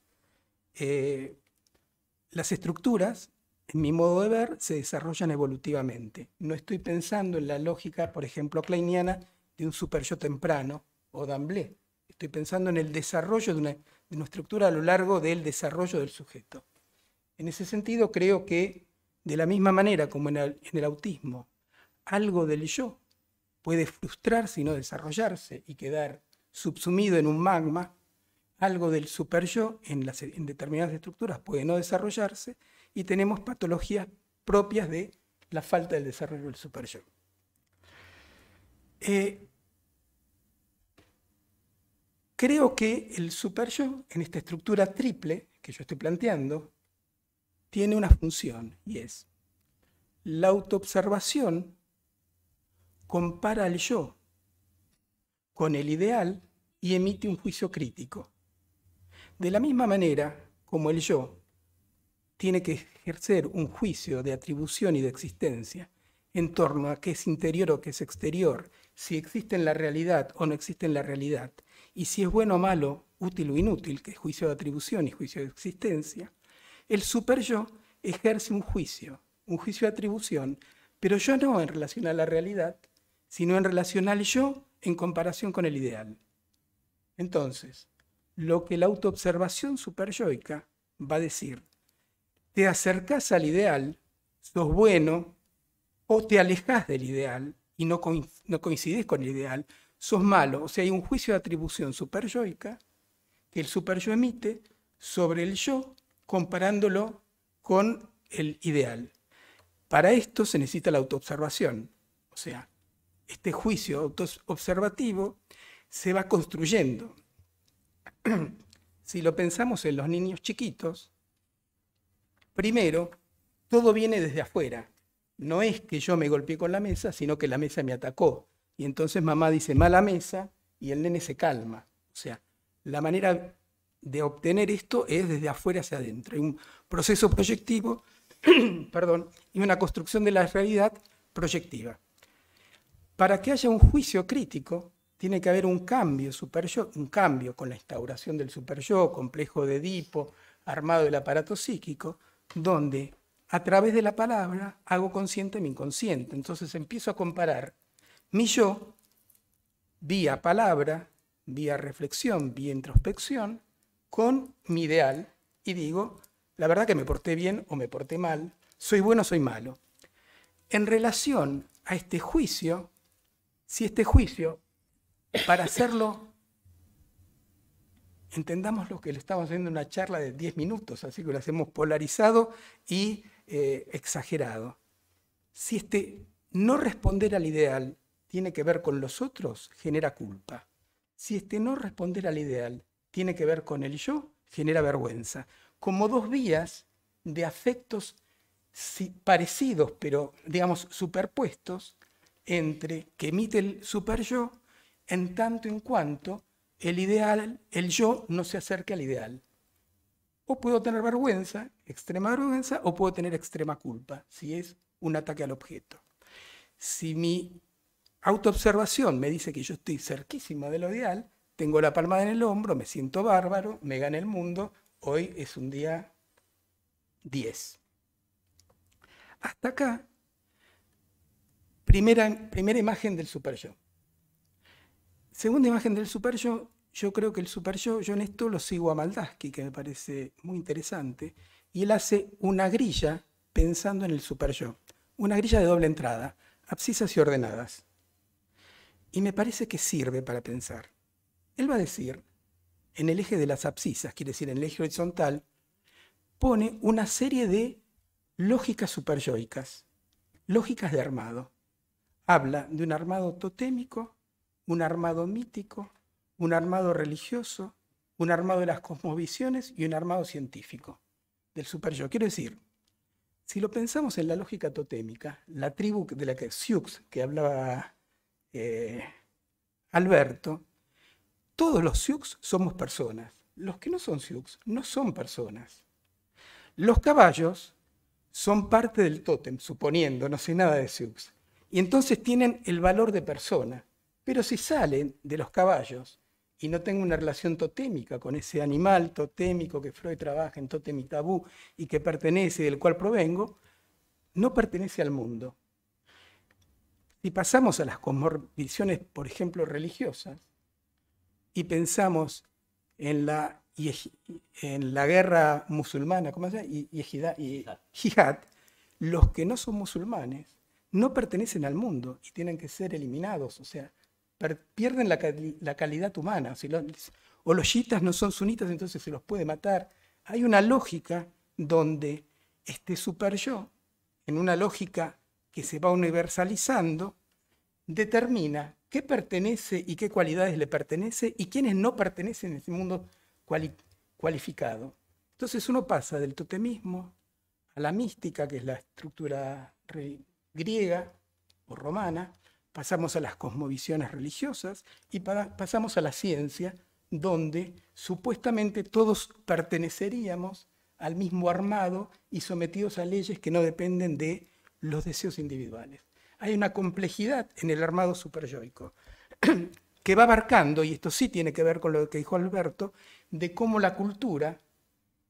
Las estructuras, en mi modo de ver, se desarrollan evolutivamente. No estoy pensando en la lógica, por ejemplo, kleiniana, de un superyo temprano o d'emblée. Estoy pensando en el desarrollo de una estructura a lo largo del desarrollo del sujeto. En ese sentido, creo que de la misma manera como en el autismo, algo del yo puede frustrarse y no desarrollarse y quedar subsumido en un magma, algo del superyo en determinadas estructuras puede no desarrollarse y tenemos patologías propias de la falta del desarrollo del superyo. Creo que el superyo, en esta estructura triple que yo estoy planteando, tiene una función y es la autoobservación compara al yo con el ideal y emite un juicio crítico. De la misma manera como el yo tiene que ejercer un juicio de atribución y de existencia en torno a qué es interior o qué es exterior, si existe en la realidad o no existe en la realidad, y si es bueno o malo, útil o inútil, que es juicio de atribución y juicio de existencia, el superyo ejerce un juicio de atribución, pero ya no en relación a la realidad, sino en relación al yo en comparación con el ideal. Entonces, lo que la autoobservación superyoica va a decir, te acercás al ideal, sos bueno, o te alejás del ideal y no coincidís con el ideal, sos malo. O sea, hay un juicio de atribución superyoica que el superyo emite sobre el yo comparándolo con el ideal. Para esto se necesita la autoobservación. O sea, este juicio autoobservativo se va construyendo. Si lo pensamos en los niños chiquitos, primero, todo viene desde afuera. No es que yo me golpeé con la mesa, sino que la mesa me atacó. Y entonces mamá dice, mala mesa, y el nene se calma. O sea, la manera de obtener esto es desde afuera hacia adentro. Hay un proceso proyectivo y una construcción de la realidad proyectiva. Para que haya un juicio crítico, tiene que haber un cambio superyo, un cambio con la instauración del superyo, complejo de Edipo, armado del aparato psíquico, donde a través de la palabra hago consciente mi inconsciente. Entonces empiezo a comparar mi yo vía palabra, vía reflexión, vía introspección, con mi ideal y digo, la verdad que me porté bien o me porté mal, soy bueno o soy malo. En relación a este juicio, si este juicio, para hacerlo, entendamos lo que le estamos haciendo en una charla de 10 minutos, así que lo hacemos polarizado y exagerado. Si este no responder al ideal tiene que ver con los otros, genera culpa. Si este no responder al ideal tiene que ver con el yo, genera vergüenza. Como dos vías de afectos parecidos, pero digamos superpuestos, entre que emite el superyo en tanto en cuanto el ideal, el yo no se acerque al ideal. O puedo tener vergüenza, extrema vergüenza, o puedo tener extrema culpa, si es un ataque al objeto. Si mi autoobservación me dice que yo estoy cerquísimo de lo ideal, tengo la palma en el hombro, me siento bárbaro, me gana el mundo, hoy es un día 10. Hasta acá, primera imagen del superyo. Segunda imagen del superyo, yo creo que el superyo, yo en esto lo sigo a Maldaski, que me parece muy interesante, y él hace una grilla pensando en el superyo, una grilla de doble entrada, abscisas y ordenadas. Y me parece que sirve para pensar. Él va a decir, en el eje de las abscisas, quiere decir en el eje horizontal, pone una serie de lógicas superyoicas, lógicas de armado. Habla de un armado totémico, un armado mítico, un armado religioso, un armado de las cosmovisiones y un armado científico del superyo. Quiero decir, si lo pensamos en la lógica totémica, la tribu de la que Sioux, que hablaba Alberto, todos los Sioux somos personas. Los que no son Sioux no son personas. Los caballos son parte del tótem, suponiendo, no sé nada de Sioux. Y entonces tienen el valor de persona. Pero si salen de los caballos y no tengo una relación totémica con ese animal totémico que Freud trabaja en Tótem y Tabú y que pertenece y del cual provengo, no pertenece al mundo. Si pasamos a las cosmovisiones, por ejemplo, religiosas, y pensamos en la guerra musulmana, ¿cómo se llama? Jihad, los que no son musulmanes no pertenecen al mundo y tienen que ser eliminados, o sea, pierden la calidad humana. O los chiitas no son sunitas, entonces se los puede matar. Hay una lógica donde este super yo, en una lógica que se va universalizando, determina qué pertenece y qué cualidades le pertenece y quiénes no pertenecen en ese mundo cualificado. Entonces uno pasa del totemismo a la mística, que es la estructura griega o romana, pasamos a las cosmovisiones religiosas y pasamos a la ciencia, donde supuestamente todos perteneceríamos al mismo armado y sometidos a leyes que no dependen de los deseos individuales. Hay una complejidad en el armado superyoico que va abarcando, y esto sí tiene que ver con lo que dijo Alberto, de cómo la cultura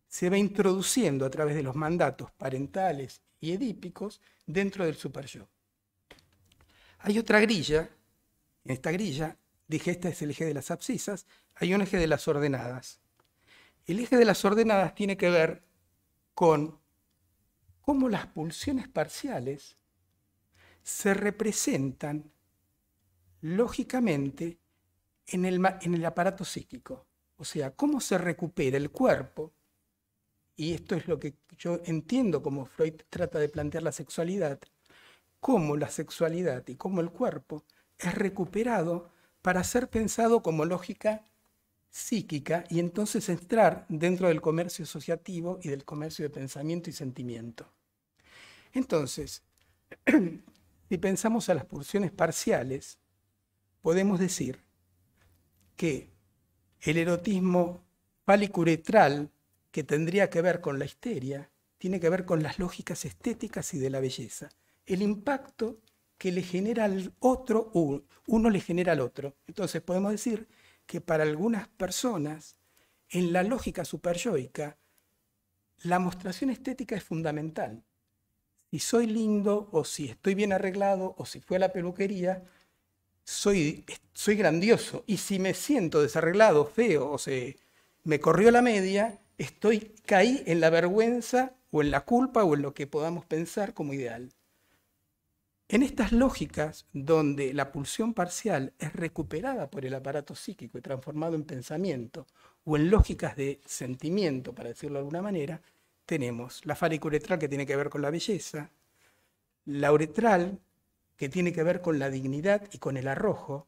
se va introduciendo a través de los mandatos parentales y edípicos dentro del superyo. Hay otra grilla, en esta grilla, dije este es el eje de las abscisas, hay un eje de las ordenadas. El eje de las ordenadas tiene que ver con cómo las pulsiones parciales se representan lógicamente en el aparato psíquico. O sea, cómo se recupera el cuerpo, y esto es lo que yo entiendo como Freud trata de plantear la sexualidad, cómo la sexualidad y cómo el cuerpo es recuperado para ser pensado como lógica psíquica y entonces entrar dentro del comercio asociativo y del comercio de pensamiento y sentimiento. Entonces, si pensamos a las pulsiones parciales, podemos decir que el erotismo fálico-uretral, que tendría que ver con la histeria, tiene que ver con las lógicas estéticas y de la belleza. El impacto que le genera al otro, uno le genera al otro. Entonces podemos decir que para algunas personas, en la lógica superyoica, la mostración estética es fundamental. Si soy lindo, o si estoy bien arreglado, o si fui a la peluquería, soy grandioso. Y si me siento desarreglado, feo, o me corrió la media, caí en la vergüenza, o en la culpa, o en lo que podamos pensar como ideal. En estas lógicas, donde la pulsión parcial es recuperada por el aparato psíquico y transformado en pensamiento, o en lógicas de sentimiento, para decirlo de alguna manera, tenemos la fálico-uretral, que tiene que ver con la belleza, la uretral, que tiene que ver con la dignidad y con el arrojo,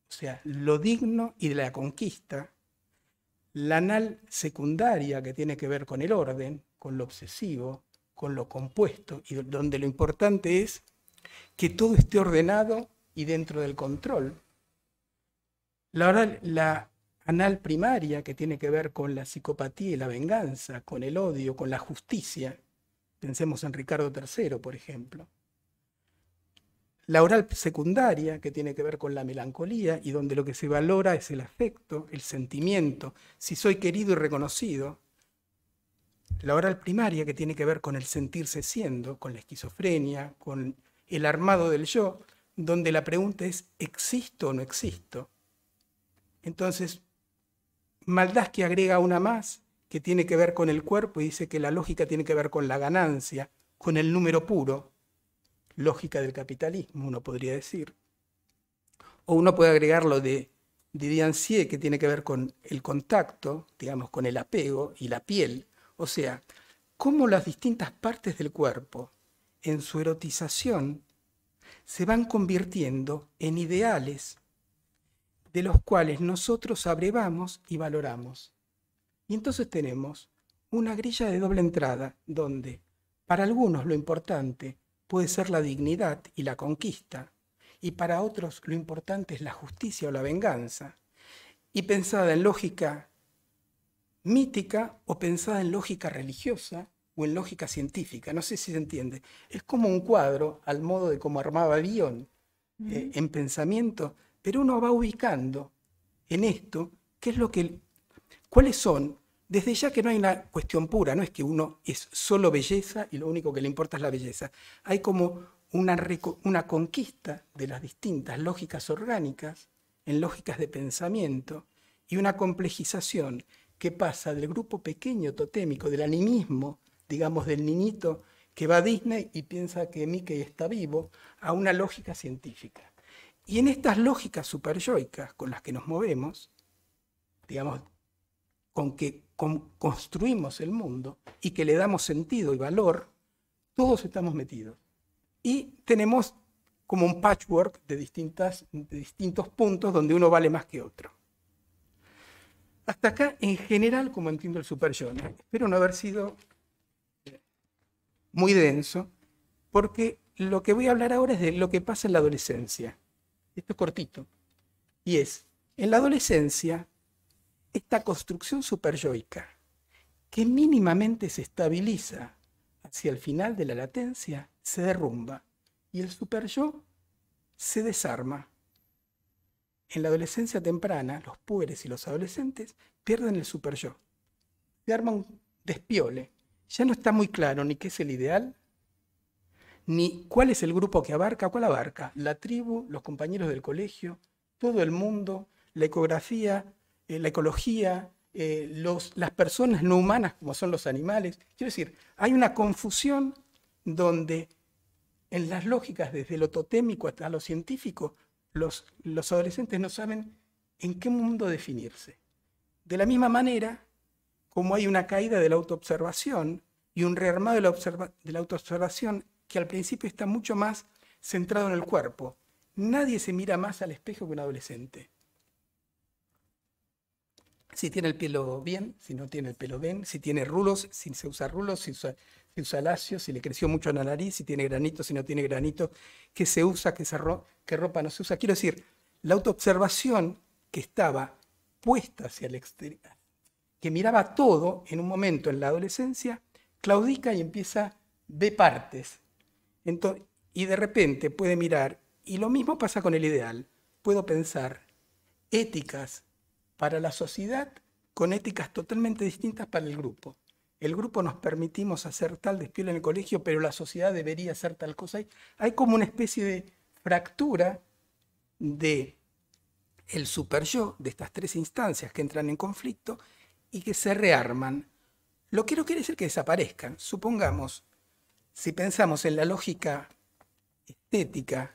o sea, lo digno y de la conquista, la anal secundaria, que tiene que ver con el orden, con lo obsesivo, con lo compuesto, y donde lo importante es que todo esté ordenado y dentro del control. La anal primaria, que tiene que ver con la psicopatía y la venganza, con el odio, con la justicia. Pensemos en Ricardo III, por ejemplo. La oral secundaria, que tiene que ver con la melancolía y donde lo que se valora es el afecto, el sentimiento, si soy querido y reconocido. La oral primaria, que tiene que ver con el sentirse siendo, con la esquizofrenia, con el armado del yo, donde la pregunta es, ¿existo o no existo? Entonces, Maldasky agrega una más, que tiene que ver con el cuerpo, y dice que la lógica tiene que ver con la ganancia, con el número puro, lógica del capitalismo, uno podría decir. O uno puede agregar lo de Didiancier, que tiene que ver con el contacto, digamos, con el apego y la piel. O sea, cómo las distintas partes del cuerpo, en su erotización, se van convirtiendo en ideales de los cuales nosotros abrevamos y valoramos. Y entonces tenemos una grilla de doble entrada, donde para algunos lo importante puede ser la dignidad y la conquista, y para otros lo importante es la justicia o la venganza, y pensada en lógica mítica o pensada en lógica religiosa, o en lógica científica. No sé si se entiende. Es como un cuadro al modo de cómo armaba Bion en pensamiento, pero uno va ubicando en esto qué es lo que, cuáles son, desde ya que no hay una cuestión pura, no es que uno es solo belleza y lo único que le importa es la belleza. Hay como una conquista de las distintas lógicas orgánicas en lógicas de pensamiento y una complejización que pasa del grupo pequeño totémico, del animismo, digamos del niñito que va a Disney y piensa que Mickey está vivo, a una lógica científica. Y en estas lógicas superyoicas con las que nos movemos, digamos, con que construimos el mundo y que le damos sentido y valor, todos estamos metidos. Y tenemos como un patchwork de distintos puntos donde uno vale más que otro. Hasta acá, en general, como entiendo el superyo. Espero no haber sido muy denso, porque lo que voy a hablar ahora es de lo que pasa en la adolescencia. Esto es cortito. Y es, en la adolescencia, esta construcción superyoica, que mínimamente se estabiliza hacia el final de la latencia, se derrumba. Y el superyo se desarma. En la adolescencia temprana, los puberes y los adolescentes pierden el superyo. Se arma un despiole. Ya no está muy claro ni qué es el ideal, ni cuál es el grupo que abarca. ¿Cuál abarca? La tribu, los compañeros del colegio, todo el mundo, la ecografía, la ecología, las personas no humanas como son los animales. Quiero decir, hay una confusión donde en las lógicas desde lo totémico hasta lo científico, los adolescentes no saben en qué mundo definirse. De la misma manera, como hay una caída de la autoobservación y un rearmado de la autoobservación que al principio está mucho más centrado en el cuerpo. Nadie se mira más al espejo que un adolescente. Si tiene el pelo bien, si no tiene el pelo bien, si tiene rulos, si se usa rulos, si usa lacio, si le creció mucho la nariz, si tiene granito, si no tiene granito, qué se usa, qué ropa no se usa. Quiero decir, la autoobservación que estaba puesta hacia el exterior, que miraba todo en un momento en la adolescencia, claudica y empieza de partes. Entonces, y de repente puede mirar, y lo mismo pasa con el ideal. Puedo pensar éticas para la sociedad con éticas totalmente distintas para el grupo. El grupo nos permitimos hacer tal despiole en el colegio, pero la sociedad debería hacer tal cosa. Hay como una especie de fractura de el superyo, de estas tres instancias que entran en conflicto y que se rearman. Lo que no quiere decir que desaparezcan. Supongamos, si pensamos en la lógica estética,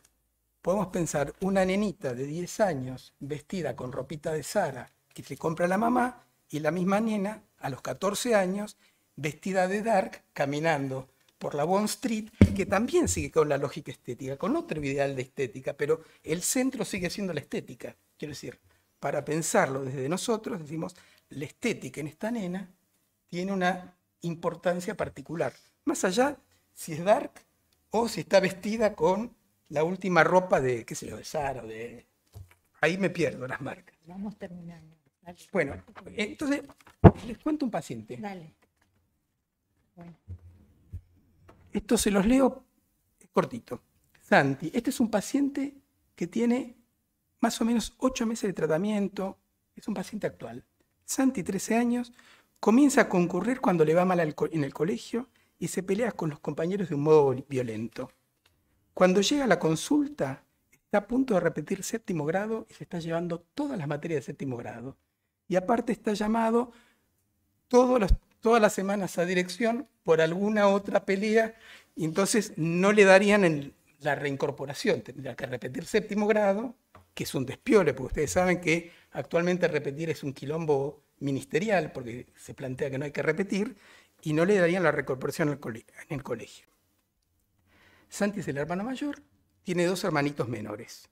podemos pensar una nenita de 10 años vestida con ropita de Zara que se compra la mamá y la misma nena a los 14 años vestida de dark caminando por la Bond Street, que también sigue con la lógica estética, con otro ideal de estética, pero el centro sigue siendo la estética. Quiero decir, para pensarlo desde nosotros, decimos, la estética en esta nena tiene una importancia particular, más allá si es dark o si está vestida con la última ropa de, qué sé yo, de Zara o de... Ahí me pierdo las marcas. Vamos terminando. Dale. Bueno, entonces, les cuento un paciente. Dale. Bueno. Esto se los leo cortito. Santi, este es un paciente que tiene más o menos 8 meses de tratamiento, es un paciente actual. Santi, 13 años, comienza a concurrir cuando le va mal en el colegio y se pelea con los compañeros de un modo violento. Cuando llega a la consulta, está a punto de repetir 7º grado y se está llevando todas las materias de 7º grado. Y aparte está llamado todas las semanas a dirección por alguna otra pelea, y entonces no le darían la reincorporación. Tendría que repetir 7º grado, que es un despiole, porque ustedes saben que actualmente repetir es un quilombo ministerial, porque se plantea que no hay que repetir, y no le darían la reincorporación en el colegio. Santi es el hermano mayor, tiene 2 hermanitos menores.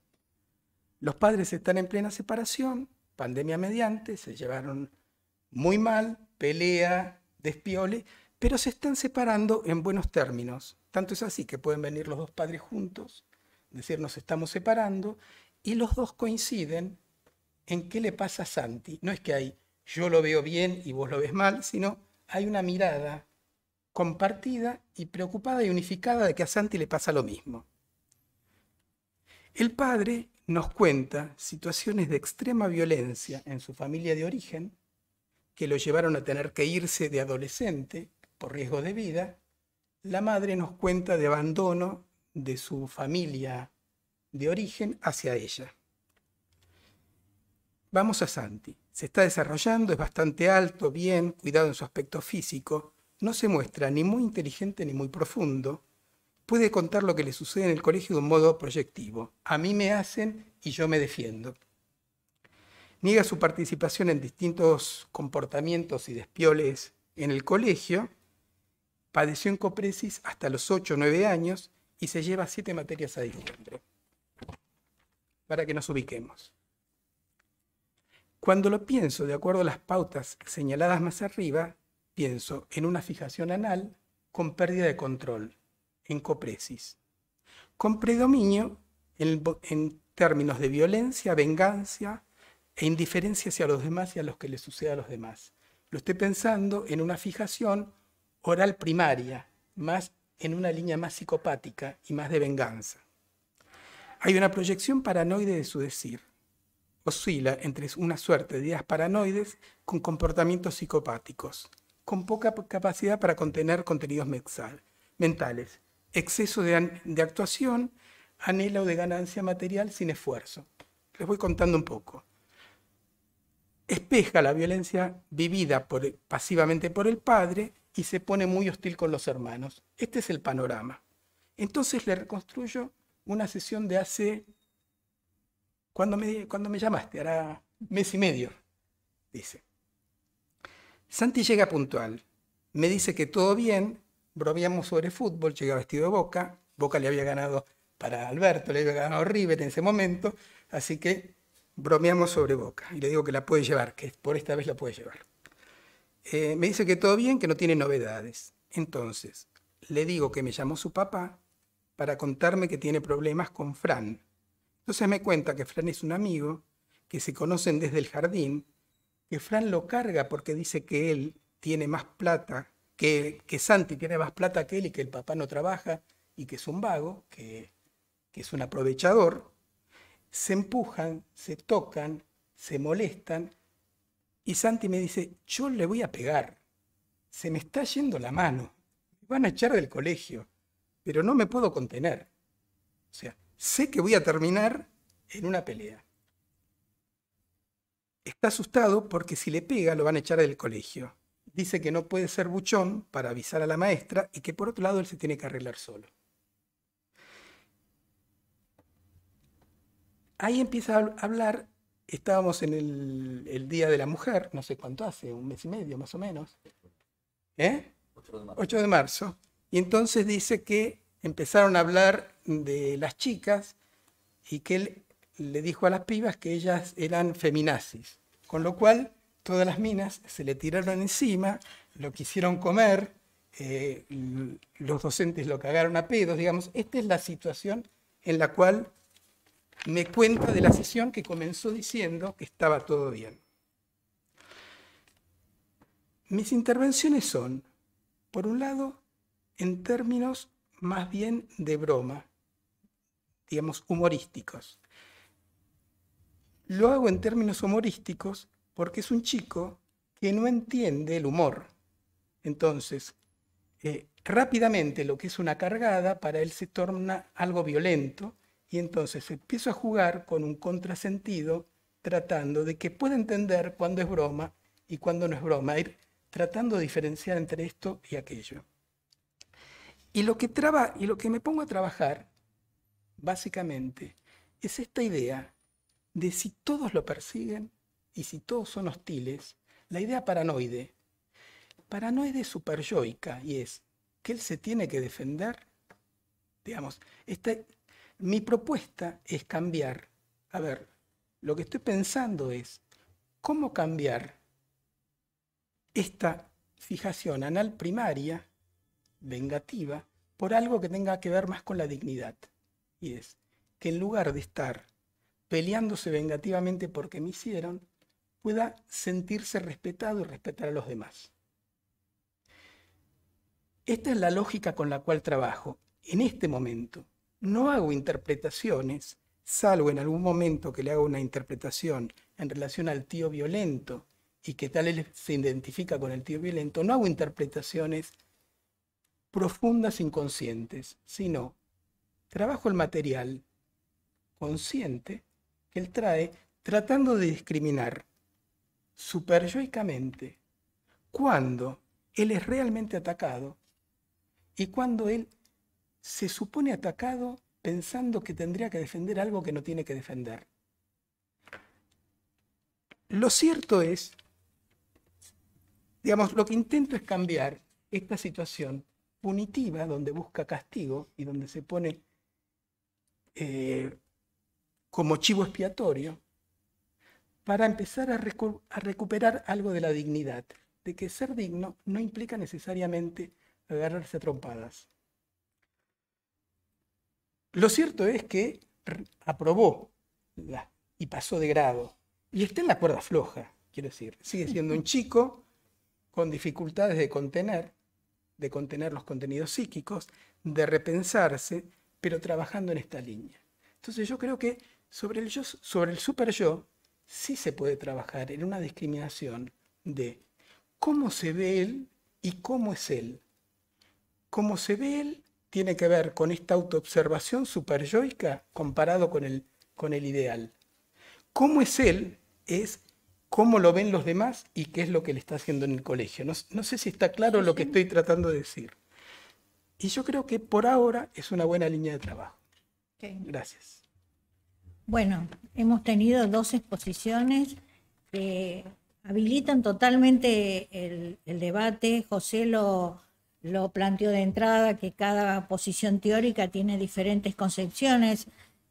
Los padres están en plena separación, pandemia mediante, se llevaron muy mal, pelea, despiole, pero se están separando en buenos términos. Tanto es así que pueden venir los 2 padres juntos, decir nos estamos separando, y los 2 coinciden en qué le pasa a Santi. No es que yo lo veo bien y vos lo ves mal, sino hay una mirada compartida y preocupada y unificada de que a Santi le pasa lo mismo. El padre nos cuenta situaciones de extrema violencia en su familia de origen que lo llevaron a tener que irse de adolescente por riesgo de vida. La madre nos cuenta de abandono de su familia de origen hacia ella. Vamos a Santi. Se está desarrollando, es bastante alto, bien, cuidado en su aspecto físico, no se muestra ni muy inteligente ni muy profundo, puede contar lo que le sucede en el colegio de un modo proyectivo. A mí me hacen y yo me defiendo. Niega su participación en distintos comportamientos y despioles en el colegio, padeció encopresis hasta los 8 o 9 años y se lleva 7 materias a diciembre. Para que nos ubiquemos. Cuando lo pienso de acuerdo a las pautas señaladas más arriba, pienso en una fijación anal con pérdida de control, encopresis, con predominio en términos de violencia, venganza e indiferencia hacia los demás y a los que les sucede a los demás. Lo estoy pensando en una fijación oral primaria, más en una línea más psicopática y más de venganza. Hay una proyección paranoide de su decir. Oscila entre una suerte de ideas paranoides con comportamientos psicopáticos, con poca capacidad para contener contenidos mentales, exceso de actuación, anhelo de ganancia material sin esfuerzo. Les voy contando un poco. Espeja la violencia vivida pasivamente por el padre y se pone muy hostil con los hermanos. Este es el panorama. Entonces le reconstruyo una sesión de hace... Cuando me llamaste, hará mes y medio, dice. Santi llega puntual. Me dice que todo bien, bromeamos sobre fútbol, llega vestido de Boca. Boca le había ganado para Alberto, le había ganado River en ese momento, así que bromeamos sobre Boca. Y le digo que la puede llevar, que por esta vez la puede llevar. Me dice que todo bien, que no tiene novedades. Entonces, le digo que me llamó su papá para contarme que tiene problemas con Fran. Entonces me cuenta que Fran es un amigo, que se conocen desde el jardín, que Fran lo carga porque dice que él tiene más plata, que Santi tiene más plata que él y que el papá no trabaja y que es un vago, que es un aprovechador. Se empujan, se tocan, se molestan y Santi me dice, yo le voy a pegar, se me está yendo la mano, me van a echar del colegio, pero no me puedo contener. O sea, sé que voy a terminar en una pelea. Está asustado porque si le pega lo van a echar del colegio. Dice que no puede ser buchón para avisar a la maestra y que por otro lado él se tiene que arreglar solo. Ahí empieza a hablar, estábamos en el Día de la Mujer, no sé cuánto hace, un mes y medio más o menos. 8 de marzo. Y entonces dice que empezaron a hablar de las chicas y que él le dijo a las pibas que ellas eran feminazis. Con lo cual, todas las minas se le tiraron encima, lo quisieron comer, los docentes lo cagaron a pedos, digamos. Esta es la situación en la cual me cuenta de la sesión que comenzó diciendo que estaba todo bien. Mis intervenciones son, por un lado, en términos más bien de broma, digamos, humorísticos. Lo hago en términos humorísticos porque es un chico que no entiende el humor. Entonces, rápidamente lo que es una cargada para él se torna algo violento y entonces empiezo a jugar con un contrasentido tratando de que pueda entender cuándo es broma y cuándo no es broma, ir tratando de diferenciar entre esto y aquello. Y lo que me pongo a trabajar, básicamente, es esta idea de si todos lo persiguen y si todos son hostiles, la idea paranoide superyoica, y es que él se tiene que defender. Digamos, mi propuesta es cambiar. A ver, lo que estoy pensando es cómo cambiar esta fijación anal primaria, vengativa, por algo que tenga que ver más con la dignidad. Y es que en lugar de estar peleándose vengativamente porque me hicieron, pueda sentirse respetado y respetar a los demás. esta es la lógica con la cual trabajo. En este momento no hago interpretaciones, salvo en algún momento que le haga una interpretación en relación al tío violento y que tal él se identifica con el tío violento, no hago interpretaciones profundas inconscientes, sino trabajo el material consciente que él trae tratando de discriminar superyoicamente cuando él es realmente atacado y cuando él se supone atacado pensando que tendría que defender algo que no tiene que defender. Lo cierto es, digamos, lo que intento es cambiar esta situación punitiva donde busca castigo y donde se pone como chivo expiatorio para empezar a recuperar algo de la dignidad, de que ser digno no implica necesariamente agarrarse a trompadas. Lo cierto es que aprobó y pasó de grado y está en la cuerda floja, quiero decir, sigue siendo un chico con dificultades de contener los contenidos psíquicos, de repensarse, pero trabajando en esta línea. Entonces yo creo que sobre el super yo, sí se puede trabajar en una discriminación de cómo se ve él y cómo es él. Cómo se ve él tiene que ver con esta autoobservación superyoica comparado con el ideal. Cómo es él es cómo lo ven los demás y qué es lo que le está haciendo en el colegio. No sé si está claro lo que estoy tratando de decir. Y yo creo que por ahora es una buena línea de trabajo. Okay. Gracias. Bueno, hemos tenido 2 exposiciones que habilitan totalmente el debate. José lo planteó de entrada, que cada posición teórica tiene diferentes concepciones.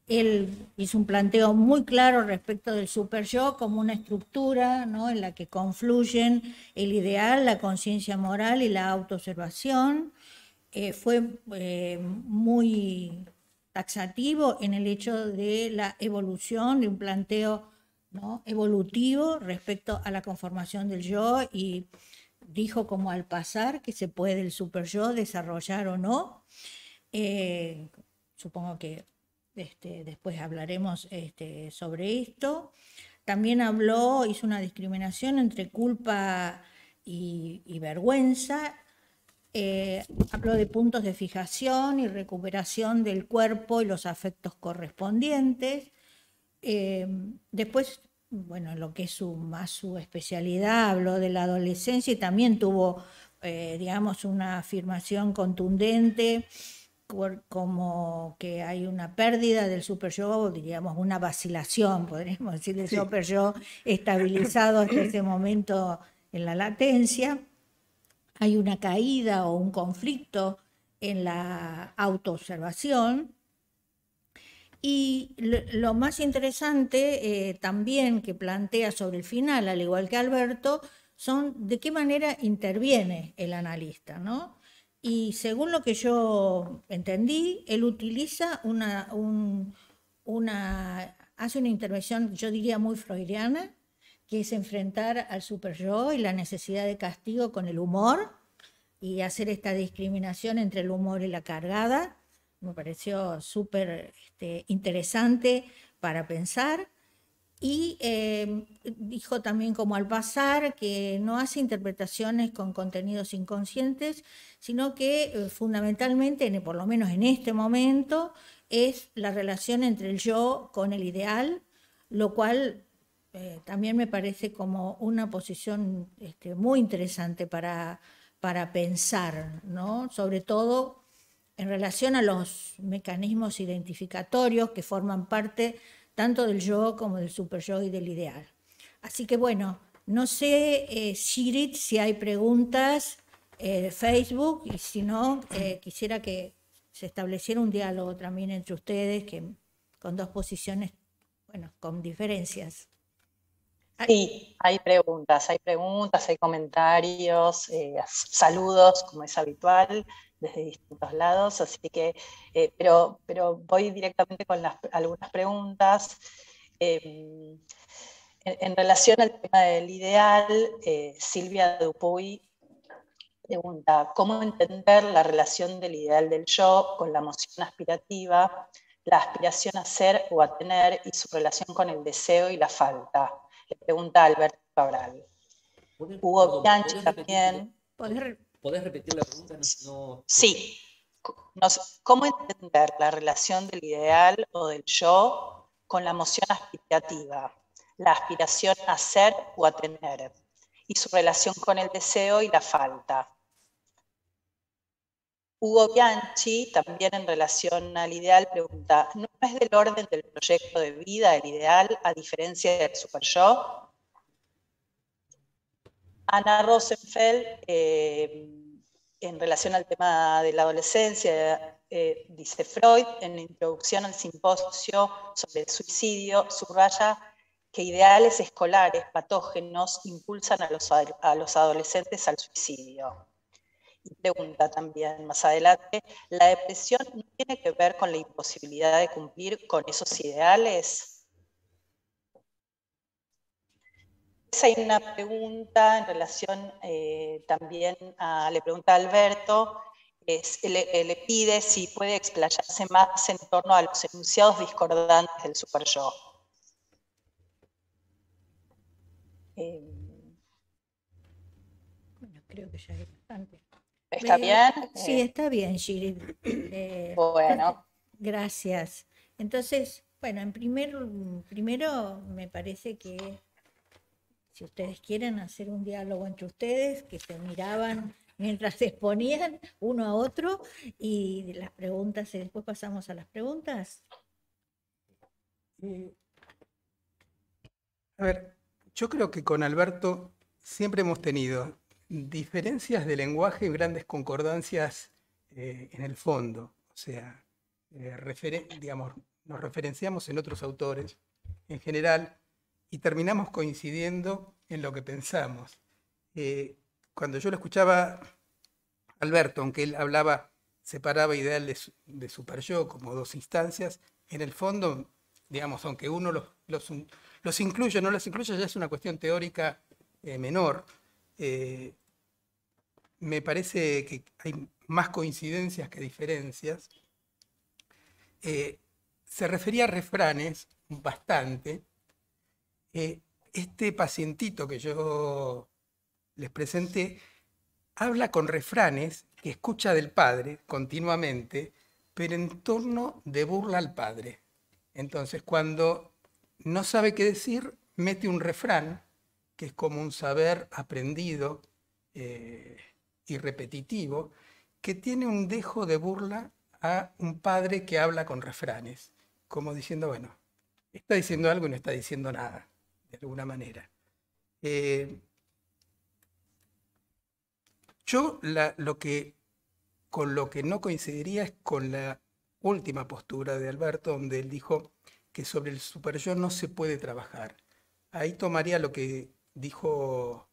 Él hizo un planteo muy claro respecto del superyo como una estructura, ¿no?, en la que confluyen el ideal, la conciencia moral y la autoobservación. Fue muy taxativo en el hecho de la evolución, de un planteo, ¿no?, evolutivo respecto a la conformación del yo, y dijo como al pasar que se puede el superyo desarrollar o no. Supongo que después hablaremos sobre esto. También hizo una discriminación entre culpa y vergüenza. Habló de puntos de fijación y recuperación del cuerpo y los afectos correspondientes. Después, bueno, lo que es más su especialidad, habló de la adolescencia y también tuvo, digamos, una afirmación contundente como que hay una pérdida del superyo, diríamos una vacilación, podríamos decir, del superyo estabilizado hasta ese momento en la latencia. Hay una caída o un conflicto en la autoobservación. Y lo más interesante también que plantea sobre el final, al igual que Alberto, son de qué manera interviene el analista, ¿no? Y según lo que yo entendí, él utiliza hace una intervención, yo diría muy freudiana, que es enfrentar al superyo y la necesidad de castigo con el humor y hacer esta discriminación entre el humor y la cargada. Me pareció súper interesante para pensar. Y dijo también como al pasar que no hace interpretaciones con contenidos inconscientes, sino que fundamentalmente, por lo menos en este momento, es la relación entre el yo con el ideal, lo cual también me parece como una posición muy interesante para pensar, ¿no?, sobre todo en relación a los mecanismos identificatorios que forman parte tanto del yo como del superyo y del ideal. Así que bueno, no sé, Shirit, si hay preguntas de Facebook, y si no, quisiera que se estableciera un diálogo también entre ustedes, que con 2 posiciones, bueno, con diferencias. Sí, hay preguntas, hay comentarios, saludos, como es habitual, desde distintos lados, así que, pero voy directamente con algunas preguntas. En relación al tema del ideal, Silvia Dupuy Pregunta, ¿cómo entender la relación del ideal del yo con la emoción aspirativa, la aspiración a ser o a tener y su relación con el deseo y la falta? Le pregunta Alberto Cabral. Hugo Bianchi también. ¿Podés repetir la pregunta? Sí. ¿Cómo entender la relación del ideal o del yo con la emoción aspirativa, la aspiración a ser o a tener, y su relación con el deseo y la falta? Hugo Bianchi, también en relación al ideal, pregunta, ¿no es del orden del proyecto de vida el ideal, a diferencia del superyo? Ana Rosenfeld, en relación al tema de la adolescencia, dice Freud, en la introducción al simposio sobre el suicidio, subraya que ideales escolares patógenos impulsan a los adolescentes al suicidio. Y pregunta también más adelante, ¿la depresión no tiene que ver con la imposibilidad de cumplir con esos ideales? Hay una pregunta en relación también le pregunta a Alberto, le pide si puede explayarse más en torno a los enunciados discordantes del superyo. Bueno, creo que ya es bastante. ¿Está bien? Sí, está bien, Giri. Bueno. Gracias. Entonces, bueno, primero me parece que si ustedes quieren hacer un diálogo entre ustedes, que se miraban mientras se exponían uno a otro, y las preguntas, y después pasamos a las preguntas. A ver, yo creo que con Alberto siempre hemos tenido diferencias de lenguaje y grandes concordancias en el fondo. O sea, digamos, nos referenciamos en otros autores en general y terminamos coincidiendo en lo que pensamos. Cuando yo lo escuchaba Alberto, aunque él separaba ideal de superyo como dos instancias, en el fondo, digamos, aunque uno los incluye o no los incluye, ya es una cuestión teórica menor. Me parece que hay más coincidencias que diferencias. Se refería a refranes bastante. Este pacientito que yo les presenté habla con refranes que escucha del padre continuamente, pero en torno de burla al padre. Entonces, cuando no sabe qué decir, mete un refrán, que es como un saber aprendido y repetitivo, que tiene un dejo de burla a un padre que habla con refranes, como diciendo, bueno, está diciendo algo y no está diciendo nada, de alguna manera. Yo con lo que no coincidiría es con la última postura de Alberto, donde él dijo que sobre el superyo no se puede trabajar. Ahí tomaría lo que dijo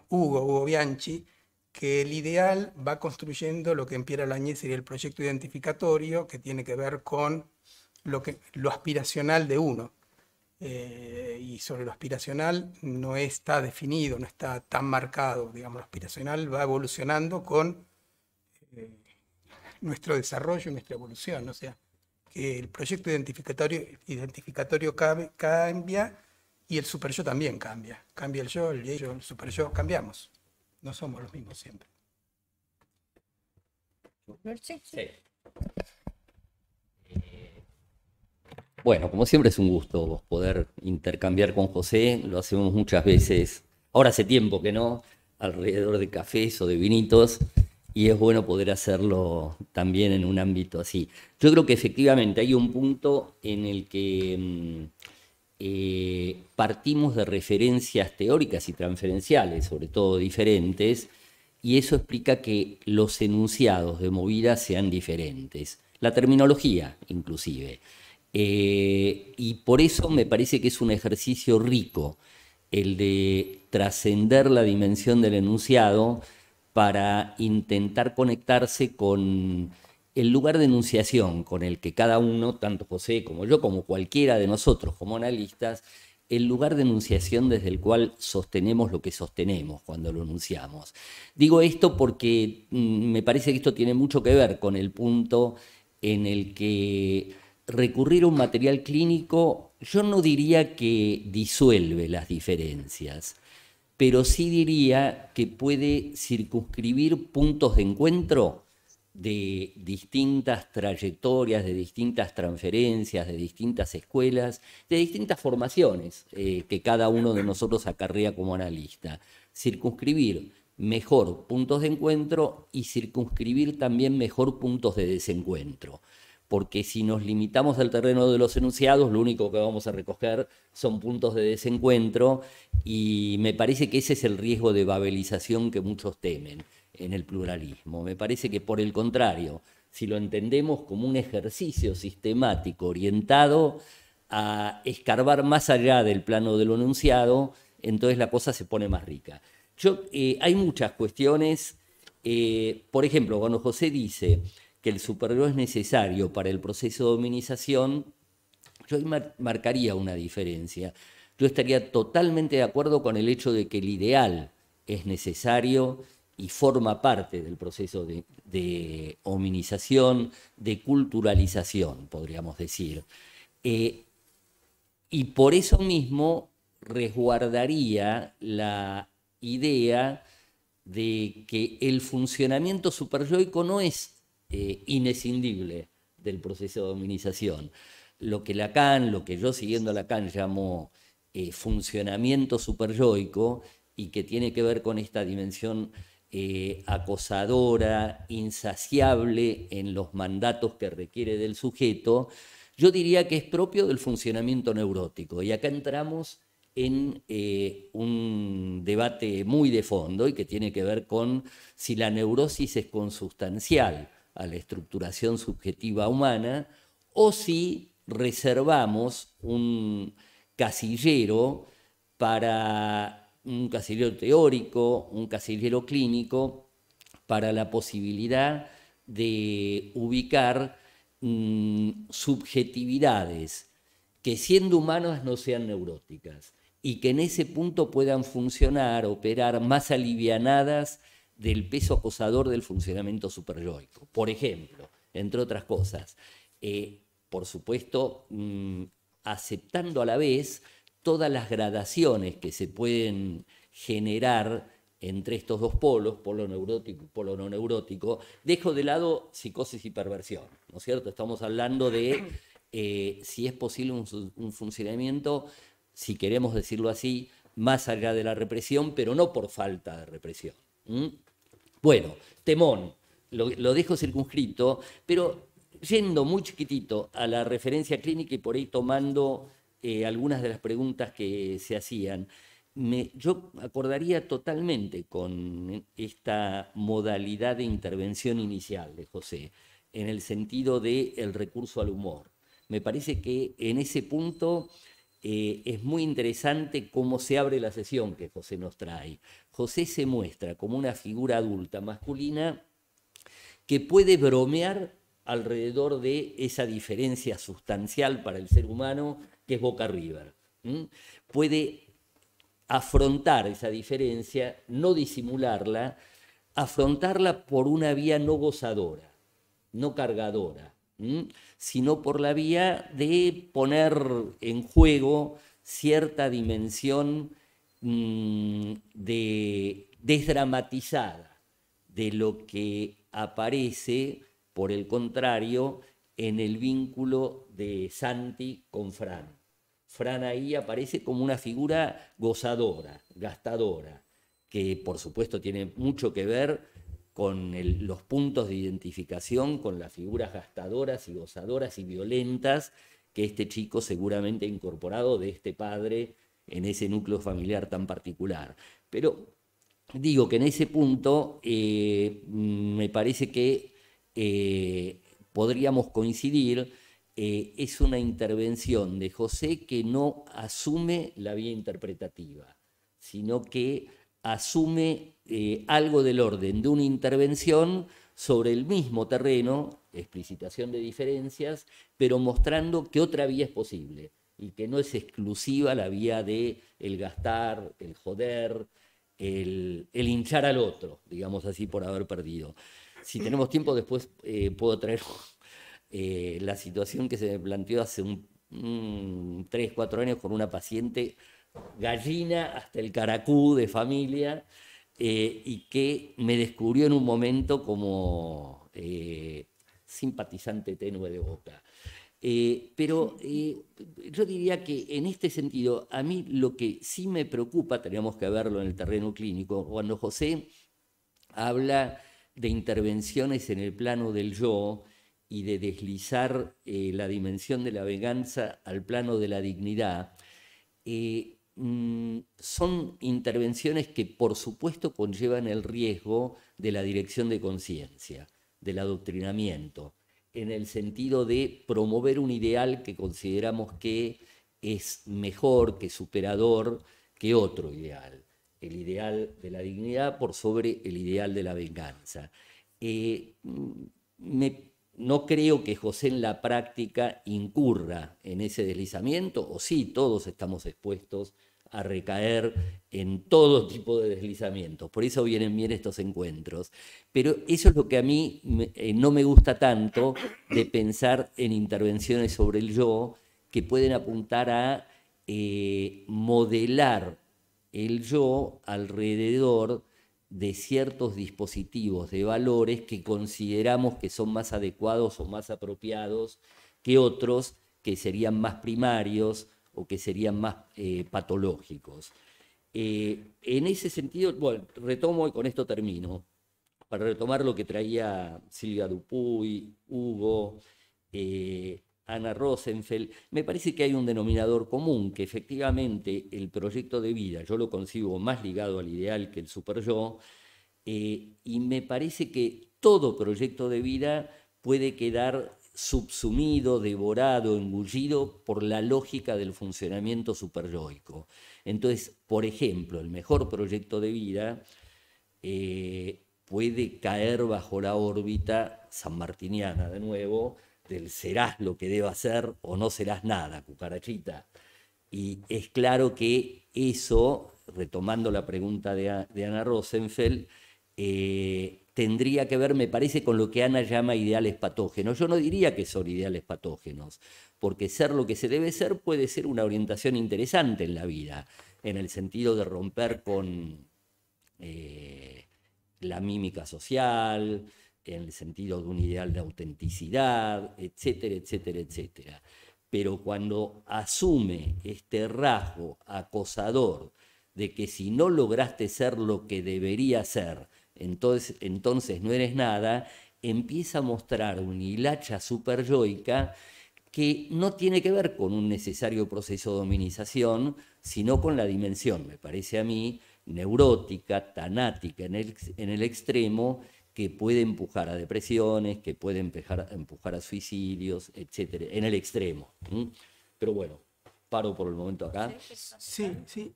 Hugo Bianchi, que el ideal va construyendo lo que en Pierre Alañez sería el proyecto identificatorio, que tiene que ver con lo aspiracional de uno. Y sobre lo aspiracional no está definido, no está tan marcado. Digamos, lo aspiracional va evolucionando con nuestro desarrollo y nuestra evolución. O sea, que el proyecto identificatorio cambia y el superyo también cambia. Cambia el yo, el ello, el superyo, cambiamos. No somos los mismos siempre. Sí. Bueno, como siempre es un gusto poder intercambiar con José, lo hacemos muchas veces, ahora hace tiempo que no, alrededor de cafés o de vinitos, y es bueno poder hacerlo también en un ámbito así. Yo creo que efectivamente hay un punto en el que partimos de referencias teóricas y transferenciales, sobre todo diferentes, y eso explica que los enunciados de movida sean diferentes, la terminología inclusive. Y por eso me parece que es un ejercicio rico el de trascender la dimensión del enunciado para intentar conectarse con el lugar de enunciación con el que cada uno, tanto José como yo, como cualquiera de nosotros como analistas, el lugar de enunciación desde el cual sostenemos lo que sostenemos cuando lo enunciamos. Digo esto porque me parece que esto tiene mucho que ver con el punto en el que recurrir a un material clínico, yo no diría que disuelve las diferencias, pero sí diría que puede circunscribir puntos de encuentro de distintas trayectorias, de distintas transferencias, de distintas escuelas, de distintas formaciones que cada uno de nosotros acarrea como analista. Circunscribir mejor puntos de encuentro y circunscribir también mejor puntos de desencuentro. Porque si nos limitamos al terreno de los enunciados, lo único que vamos a recoger son puntos de desencuentro, y me parece que ese es el riesgo de babelización que muchos temen en el pluralismo. Me parece que, por el contrario, si lo entendemos como un ejercicio sistemático orientado a escarbar más allá del plano de lo enunciado, entonces la cosa se pone más rica. Hay muchas cuestiones, por ejemplo, cuando José dice que el superyo es necesario para el proceso de hominización, yo ahí marcaría una diferencia. Yo estaría totalmente de acuerdo con el hecho de que el ideal es necesario y forma parte del proceso de hominización, de culturalización, podríamos decir. Y por eso mismo resguardaría la idea de que el funcionamiento superyoico no es inescindible del proceso de hominización. Lo que Lacan, lo que yo siguiendo a Lacan llamo funcionamiento superyoico, y que tiene que ver con esta dimensión acosadora, insaciable en los mandatos que requiere del sujeto, yo diría que es propio del funcionamiento neurótico. Y acá entramos en un debate muy de fondo y que tiene que ver con si la neurosis es consustancial a la estructuración subjetiva humana o si reservamos un casillero un casillero teórico, un casillero clínico, para la posibilidad de ubicar subjetividades que, siendo humanas, no sean neuróticas y que en ese punto puedan funcionar, operar más alivianadas del peso acosador del funcionamiento superyoico. Por ejemplo, entre otras cosas, por supuesto, aceptando a la vez todas las gradaciones que se pueden generar entre estos dos polos, polo neurótico y polo no neurótico. Dejo de lado psicosis y perversión, ¿no es cierto? Estamos hablando de si es posible un funcionamiento, si queremos decirlo así, más allá de la represión, pero no por falta de represión. Bueno, temón, lo dejo circunscrito, pero yendo muy chiquitito a la referencia clínica y por ahí tomando algunas de las preguntas que se hacían, yo acordaría totalmente con esta modalidad de intervención inicial de José, en el sentido del recurso al humor. Me parece que en ese punto es muy interesante cómo se abre la sesión que José nos trae. José se muestra como una figura adulta masculina que puede bromear alrededor de esa diferencia sustancial para el ser humano que es Boca River. Puede afrontar esa diferencia, no disimularla, afrontarla por una vía no gozadora, no cargadora, sino por la vía de poner en juego cierta dimensión desdramatizada de lo que aparece, por el contrario, en el vínculo de Santi con Fran. Fran ahí aparece como una figura gozadora, gastadora, que por supuesto tiene mucho que ver con los puntos de identificación con las figuras gastadoras y gozadoras y violentas que este chico seguramente ha incorporado de este padre en ese núcleo familiar tan particular. Pero digo que en ese punto me parece que podríamos coincidir. Es una intervención de José que no asume la vía interpretativa, sino que asume algo del orden de una intervención sobre el mismo terreno, explicitación de diferencias, pero mostrando que otra vía es posible, y que no es exclusiva la vía de el gastar, el joder, el hinchar al otro, digamos así, por haber perdido. Si tenemos tiempo, después puedo traer la situación que se me planteó hace 3, 4 años con una paciente gallina hasta el caracú de familia, y que me descubrió en un momento como simpatizante tenue de Boca. Pero yo diría que en este sentido, a mí lo que sí me preocupa, tenemos que verlo en el terreno clínico, cuando José habla de intervenciones en el plano del yo y de deslizar la dimensión de la venganza al plano de la dignidad, son intervenciones que por supuesto conllevan el riesgo de la dirección de conciencia, del adoctrinamiento, en el sentido de promover un ideal que consideramos que es mejor, que superador que otro ideal, el ideal de la dignidad por sobre el ideal de la venganza. No creo que José en la práctica incurra en ese deslizamiento, o sí, todos estamos expuestos a recaer en todo tipo de deslizamientos. Por eso vienen bien estos encuentros. Pero eso es lo que a mí no me gusta tanto de pensar en intervenciones sobre el yo que pueden apuntar a modelar el yo alrededor de ciertos dispositivos de valores que consideramos que son más adecuados o más apropiados que otros que serían más primarios o que serían más patológicos. En ese sentido, bueno, retomo y con esto termino, para retomar lo que traía Silvia Dupuy, Hugo, Ana Rosenfeld, me parece que hay un denominador común, que efectivamente el proyecto de vida, yo lo concibo más ligado al ideal que el superyo, y me parece que todo proyecto de vida puede quedar subsumido, devorado, engullido por la lógica del funcionamiento superyoico. Entonces, por ejemplo, el mejor proyecto de vida puede caer bajo la órbita sanmartiniana, de nuevo, del serás lo que deba ser o no serás nada, cucarachita. Y es claro que eso, retomando la pregunta de Ana Rosenfeld, tendría que ver, me parece, con lo que Ana llama ideales patógenos. Yo no diría que son ideales patógenos, porque ser lo que se debe ser puede ser una orientación interesante en la vida, en el sentido de romper con la mímica social, en el sentido de un ideal de autenticidad, etcétera, etcétera, etcétera. Pero cuando asume este rasgo acosador de que si no lograste ser lo que debería ser, entonces no eres nada, empieza a mostrar una hilacha superyoica que no tiene que ver con un necesario proceso de dominización, sino con la dimensión, me parece a mí, neurótica, tanática en el extremo, que puede empujar a depresiones, que puede empujar a suicidios, etcétera, en el extremo. Pero bueno, paro por el momento acá. Sí, sí.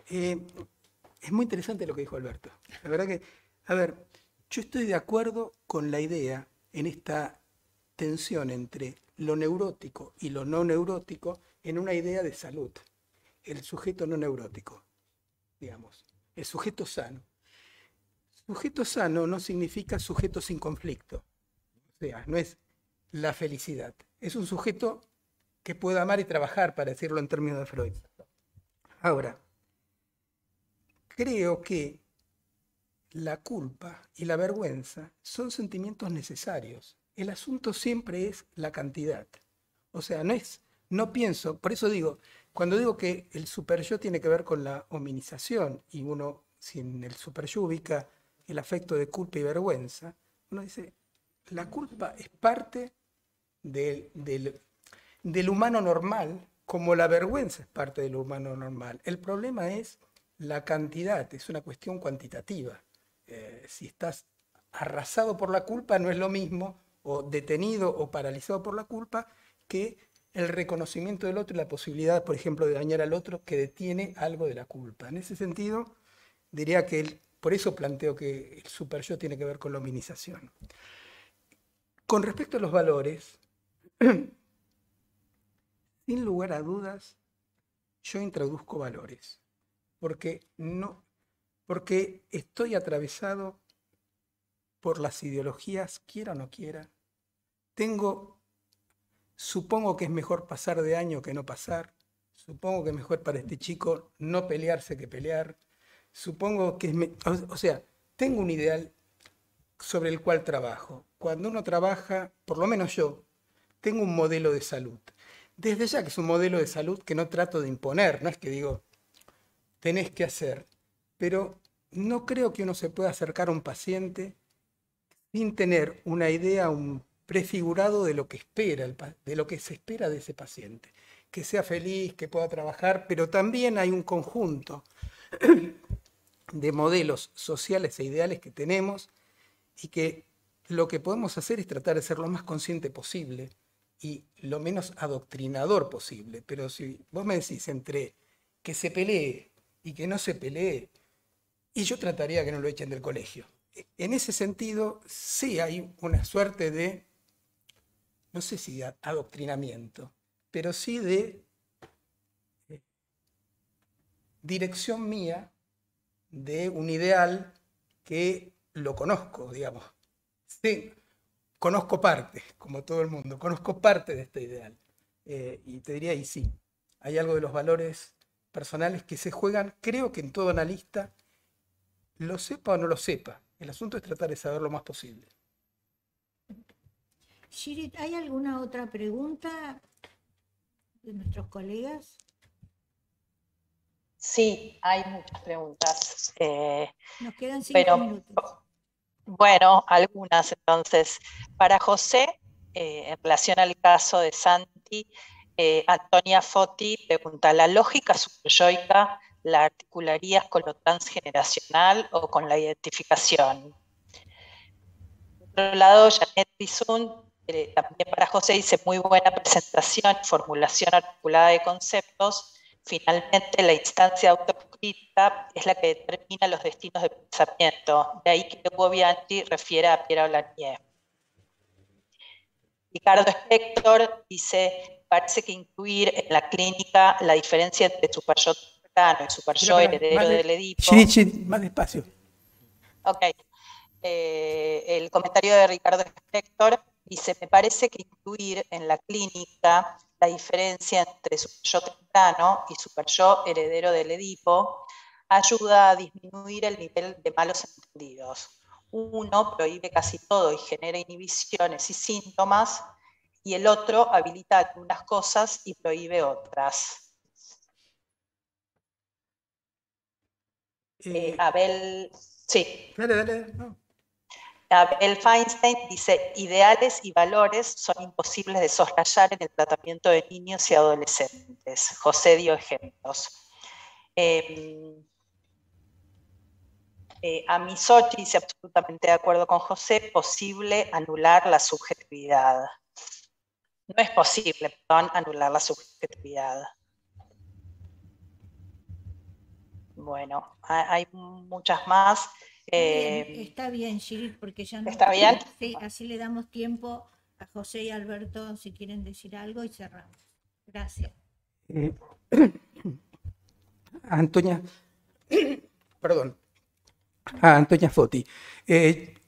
Es muy interesante lo que dijo Alberto. La verdad que, a ver, yo estoy de acuerdo con la idea en esta tensión entre lo neurótico y lo no neurótico en una idea de salud. El sujeto no neurótico, digamos, el sujeto sano. Sujeto sano no significa sujeto sin conflicto. O sea, no es la felicidad. Es un sujeto que puede amar y trabajar, para decirlo en términos de Freud. Ahora, creo que la culpa y la vergüenza son sentimientos necesarios. El asunto siempre es la cantidad. O sea, no pienso, por eso digo, cuando digo que el superyo tiene que ver con la hominización, y uno, si en el superyo ubica el afecto de culpa y vergüenza, uno dice, la culpa es parte del humano normal, como la vergüenza es parte del humano normal. El problema es la cantidad, es una cuestión cuantitativa. Si estás arrasado por la culpa, no es lo mismo, o detenido o paralizado por la culpa, que el reconocimiento del otro y la posibilidad, por ejemplo, de dañar al otro que detiene algo de la culpa. En ese sentido, diría que por eso planteo que el superyo tiene que ver con la hominización. Con respecto a los valores, sin lugar a dudas, yo introduzco valores, porque estoy atravesado por las ideologías, quiera o no quiera. Supongo que es mejor pasar de año que no pasar. Supongo que es mejor para este chico no pelearse que pelear. Supongo que o sea, tengo un ideal sobre el cual trabajo. Cuando uno trabaja, por lo menos yo, tengo un modelo de salud. Desde ya que es un modelo de salud que no trato de imponer, no es que digo, tenés que hacer, pero no creo que uno se pueda acercar a un paciente sin tener una idea, un prefigurado de lo que espera, de lo que se espera de ese paciente. Que sea feliz, que pueda trabajar, pero también hay un conjunto de modelos sociales e ideales que tenemos y que lo que podemos hacer es tratar de ser lo más consciente posible y lo menos adoctrinador posible. Pero si vos me decís entre que se pelee y que no se pelee, y yo trataría que no lo echen del colegio. En ese sentido, sí hay una suerte de, no sé si de adoctrinamiento, pero sí de dirección mía de un ideal que lo conozco, digamos. Sí, conozco parte, como todo el mundo, conozco parte de este ideal. Y te diría, y sí, hay algo de los valores personales que se juegan, creo que en todo analista, lo sepa o no lo sepa. El asunto es tratar de saber lo más posible. Shirit, ¿hay alguna otra pregunta de nuestros colegas? Sí, hay muchas preguntas. Nos quedan 5 pero, minutos. Bueno, algunas entonces. Para José, en relación al caso de Santi, Antonia Foti pregunta, ¿la lógica superyoica la articularías con lo transgeneracional o con la identificación? Por otro lado, Janet Bizun, también para José, dice, muy buena presentación y formulación articulada de conceptos. Finalmente, la instancia autocrítica es la que determina los destinos de pensamiento. De ahí que Hugo Bianchi refiere a Piero Lanier. Ricardo Spector dice, parece que incluir en la clínica la diferencia entre superyo temprano y superyo heredero del Edipo. Más despacio. Ok. El comentario de Ricardo Spector dice, me parece que incluir en la clínica la diferencia entre superyo temprano y superyo heredero del Edipo ayuda a disminuir el nivel de malos entendidos. Uno prohíbe casi todo y genera inhibiciones y síntomas, y el otro habilita algunas cosas y prohíbe otras. Abel, sí. Dale. No. Abel Feinstein dice, ideales y valores son imposibles de soslayar en el tratamiento de niños y adolescentes. José dio ejemplos. Amisochi dice, absolutamente de acuerdo con José, posible anular la subjetividad. No es posible, perdón, anular la subjetividad. Bueno, hay muchas más. Está bien, Shirit, porque ya no... ¿Está bien? Sí, así le damos tiempo a José y Alberto si quieren decir algo y cerramos. Gracias. Antonia, perdón, Antonia Foti.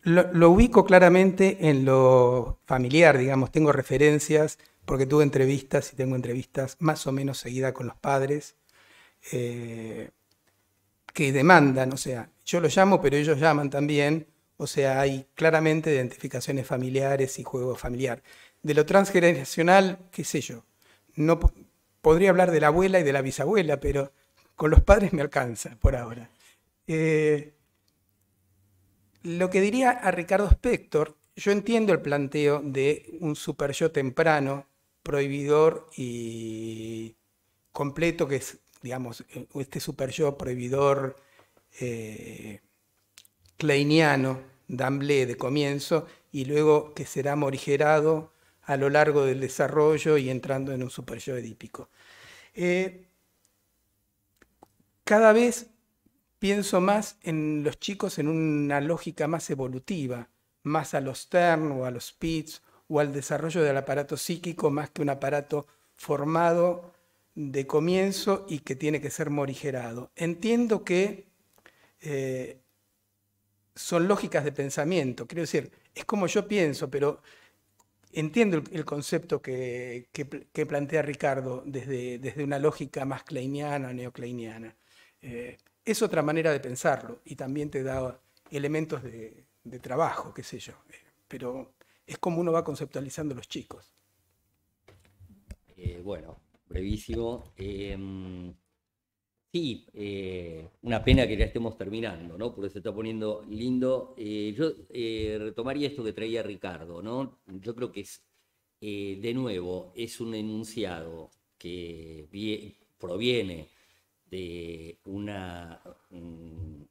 Lo ubico claramente en lo familiar, digamos, tengo referencias porque tuve entrevistas y tengo entrevistas más o menos seguidas con los padres que demandan, o sea, yo los llamo, pero ellos llaman también, o sea, hay claramente identificaciones familiares y juego familiar. De lo transgeneracional, qué sé yo, no podría hablar de la abuela y de la bisabuela, pero con los padres me alcanza por ahora. Lo que diría a Ricardo Spector, yo entiendo el planteo de un superyo temprano, prohibidor y completo, que es, digamos, este superyo prohibidor kleiniano, d'emblée, de comienzo, y luego que será morigerado a lo largo del desarrollo y entrando en un superyo edípico. Cada vez pienso más en los chicos en una lógica más evolutiva, más a los Stern o a los Spitz o al desarrollo del aparato psíquico más que un aparato formado de comienzo y que tiene que ser morigerado. Entiendo que son lógicas de pensamiento, quiero decir, es como yo pienso, pero entiendo el concepto que plantea Ricardo desde una lógica más kleiniana, neocleiniana. Es otra manera de pensarlo y también te da elementos de trabajo, qué sé yo, pero es como uno va conceptualizando los chicos. Bueno, brevísimo. Sí, una pena que ya estemos terminando, ¿no? Porque se está poniendo lindo. Yo retomaría esto que traía Ricardo, ¿no? Yo creo que es, de nuevo, es un enunciado que proviene de una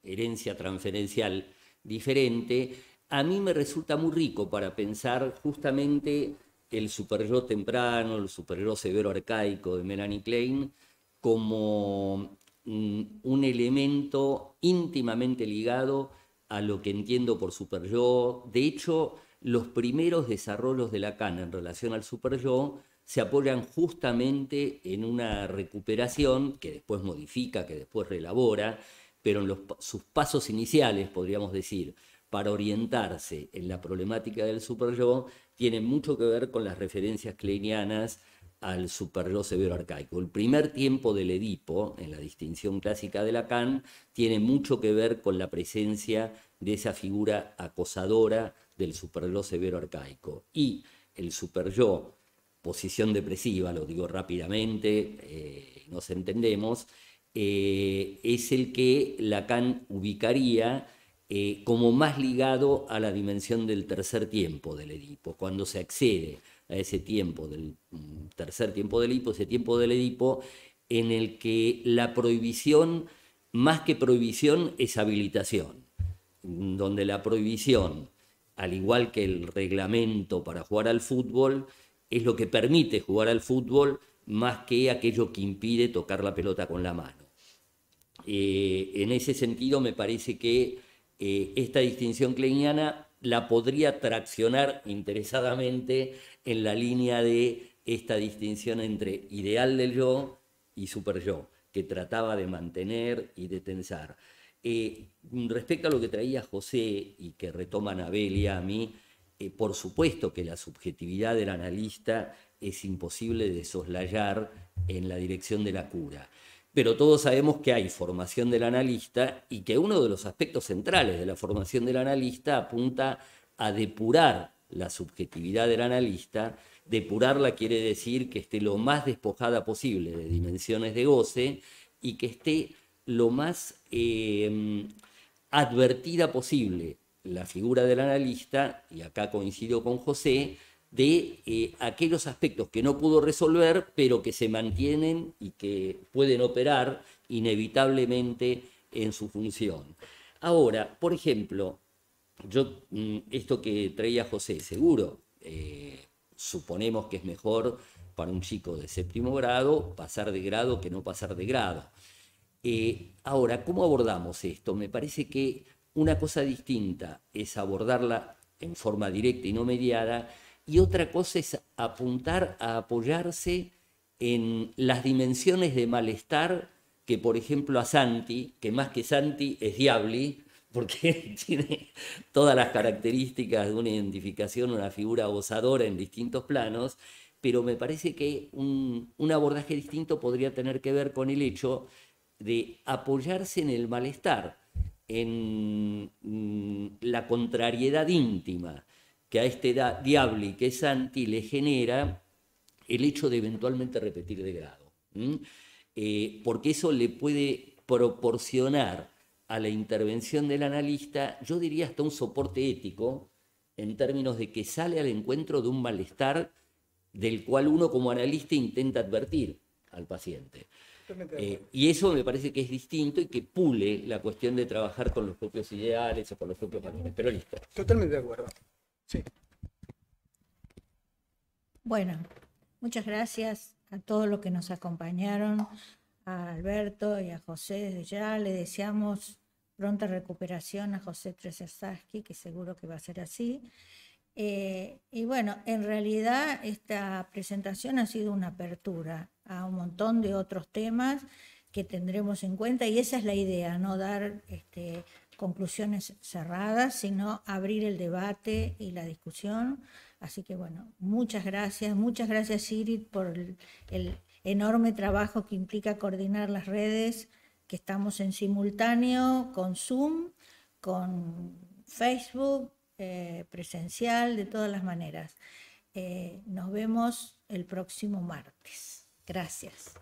herencia transferencial diferente. A mí me resulta muy rico para pensar justamente el superyo temprano, el superyo severo arcaico de Melanie Klein, como un elemento íntimamente ligado a lo que entiendo por superyo. De hecho, los primeros desarrollos de Lacan en relación al superyo se apoyan justamente en una recuperación que después modifica, que después reelabora, pero en sus pasos iniciales, podríamos decir, para orientarse en la problemática del superyo, tienen mucho que ver con las referencias kleinianas al superyo severo arcaico. El primer tiempo del Edipo, en la distinción clásica de Lacan, tiene mucho que ver con la presencia de esa figura acosadora del superyo severo arcaico. Y el superyo, posición depresiva, lo digo rápidamente, nos entendemos, es el que Lacan ubicaría como más ligado a la dimensión del tercer tiempo del Edipo. Cuando se accede a ese tiempo del tercer tiempo del Edipo, ese tiempo del Edipo en el que la prohibición, más que prohibición, es habilitación, donde la prohibición, al igual que el reglamento para jugar al fútbol, es lo que permite jugar al fútbol más que aquello que impide tocar la pelota con la mano. En ese sentido me parece que esta distinción kleiniana la podría traccionar interesadamente en la línea de esta distinción entre ideal del yo y superyo, que trataba de mantener y de tensar. Respecto a lo que traía José y que retoma Anabel y a mí, por supuesto que la subjetividad del analista es imposible de soslayar en la dirección de la cura. Pero todos sabemos que hay formación del analista y que uno de los aspectos centrales de la formación del analista apunta a depurar la subjetividad del analista. Depurarla quiere decir que esté lo más despojada posible de dimensiones de goce y que esté lo más advertida posible la figura del analista, y acá coincido con José, de aquellos aspectos que no pudo resolver, pero que se mantienen y que pueden operar inevitablemente en su función. Ahora, por ejemplo, esto que traía José, seguro, suponemos que es mejor para un chico de séptimo grado pasar de grado que no pasar de grado. Ahora, ¿cómo abordamos esto? Me parece que una cosa distinta es abordarla en forma directa y no mediada, y otra cosa es apuntar a apoyarse en las dimensiones de malestar que, por ejemplo, a Santi, que más que Santi es Diabli, porque tiene todas las características de una identificación, una figura gozadora en distintos planos, pero me parece que un abordaje distinto podría tener que ver con el hecho de apoyarse en el malestar, en la contrariedad íntima que a este Diabli, que es Santi, le genera el hecho de eventualmente repetir de grado. Porque eso le puede proporcionar a la intervención del analista, yo diría hasta un soporte ético, en términos de que sale al encuentro de un malestar del cual uno como analista intenta advertir al paciente. Y eso me parece que es distinto y que pule la cuestión de trabajar con los propios ideales o con los propios valores. Pero listo. Totalmente de acuerdo. Sí. Bueno, muchas gracias a todos los que nos acompañaron, a Alberto y a José desde ya. Le deseamos pronta recuperación a José Tresersaski, que seguro que va a ser así. Y bueno, en realidad esta presentación ha sido una apertura a un montón de otros temas que tendremos en cuenta, y esa es la idea, no dar conclusiones cerradas, sino abrir el debate y la discusión. Así que bueno, muchas gracias Sigrid por el enorme trabajo que implica coordinar las redes, que estamos en simultáneo con Zoom, con Facebook, presencial, de todas las maneras. Nos vemos el próximo martes. Gracias.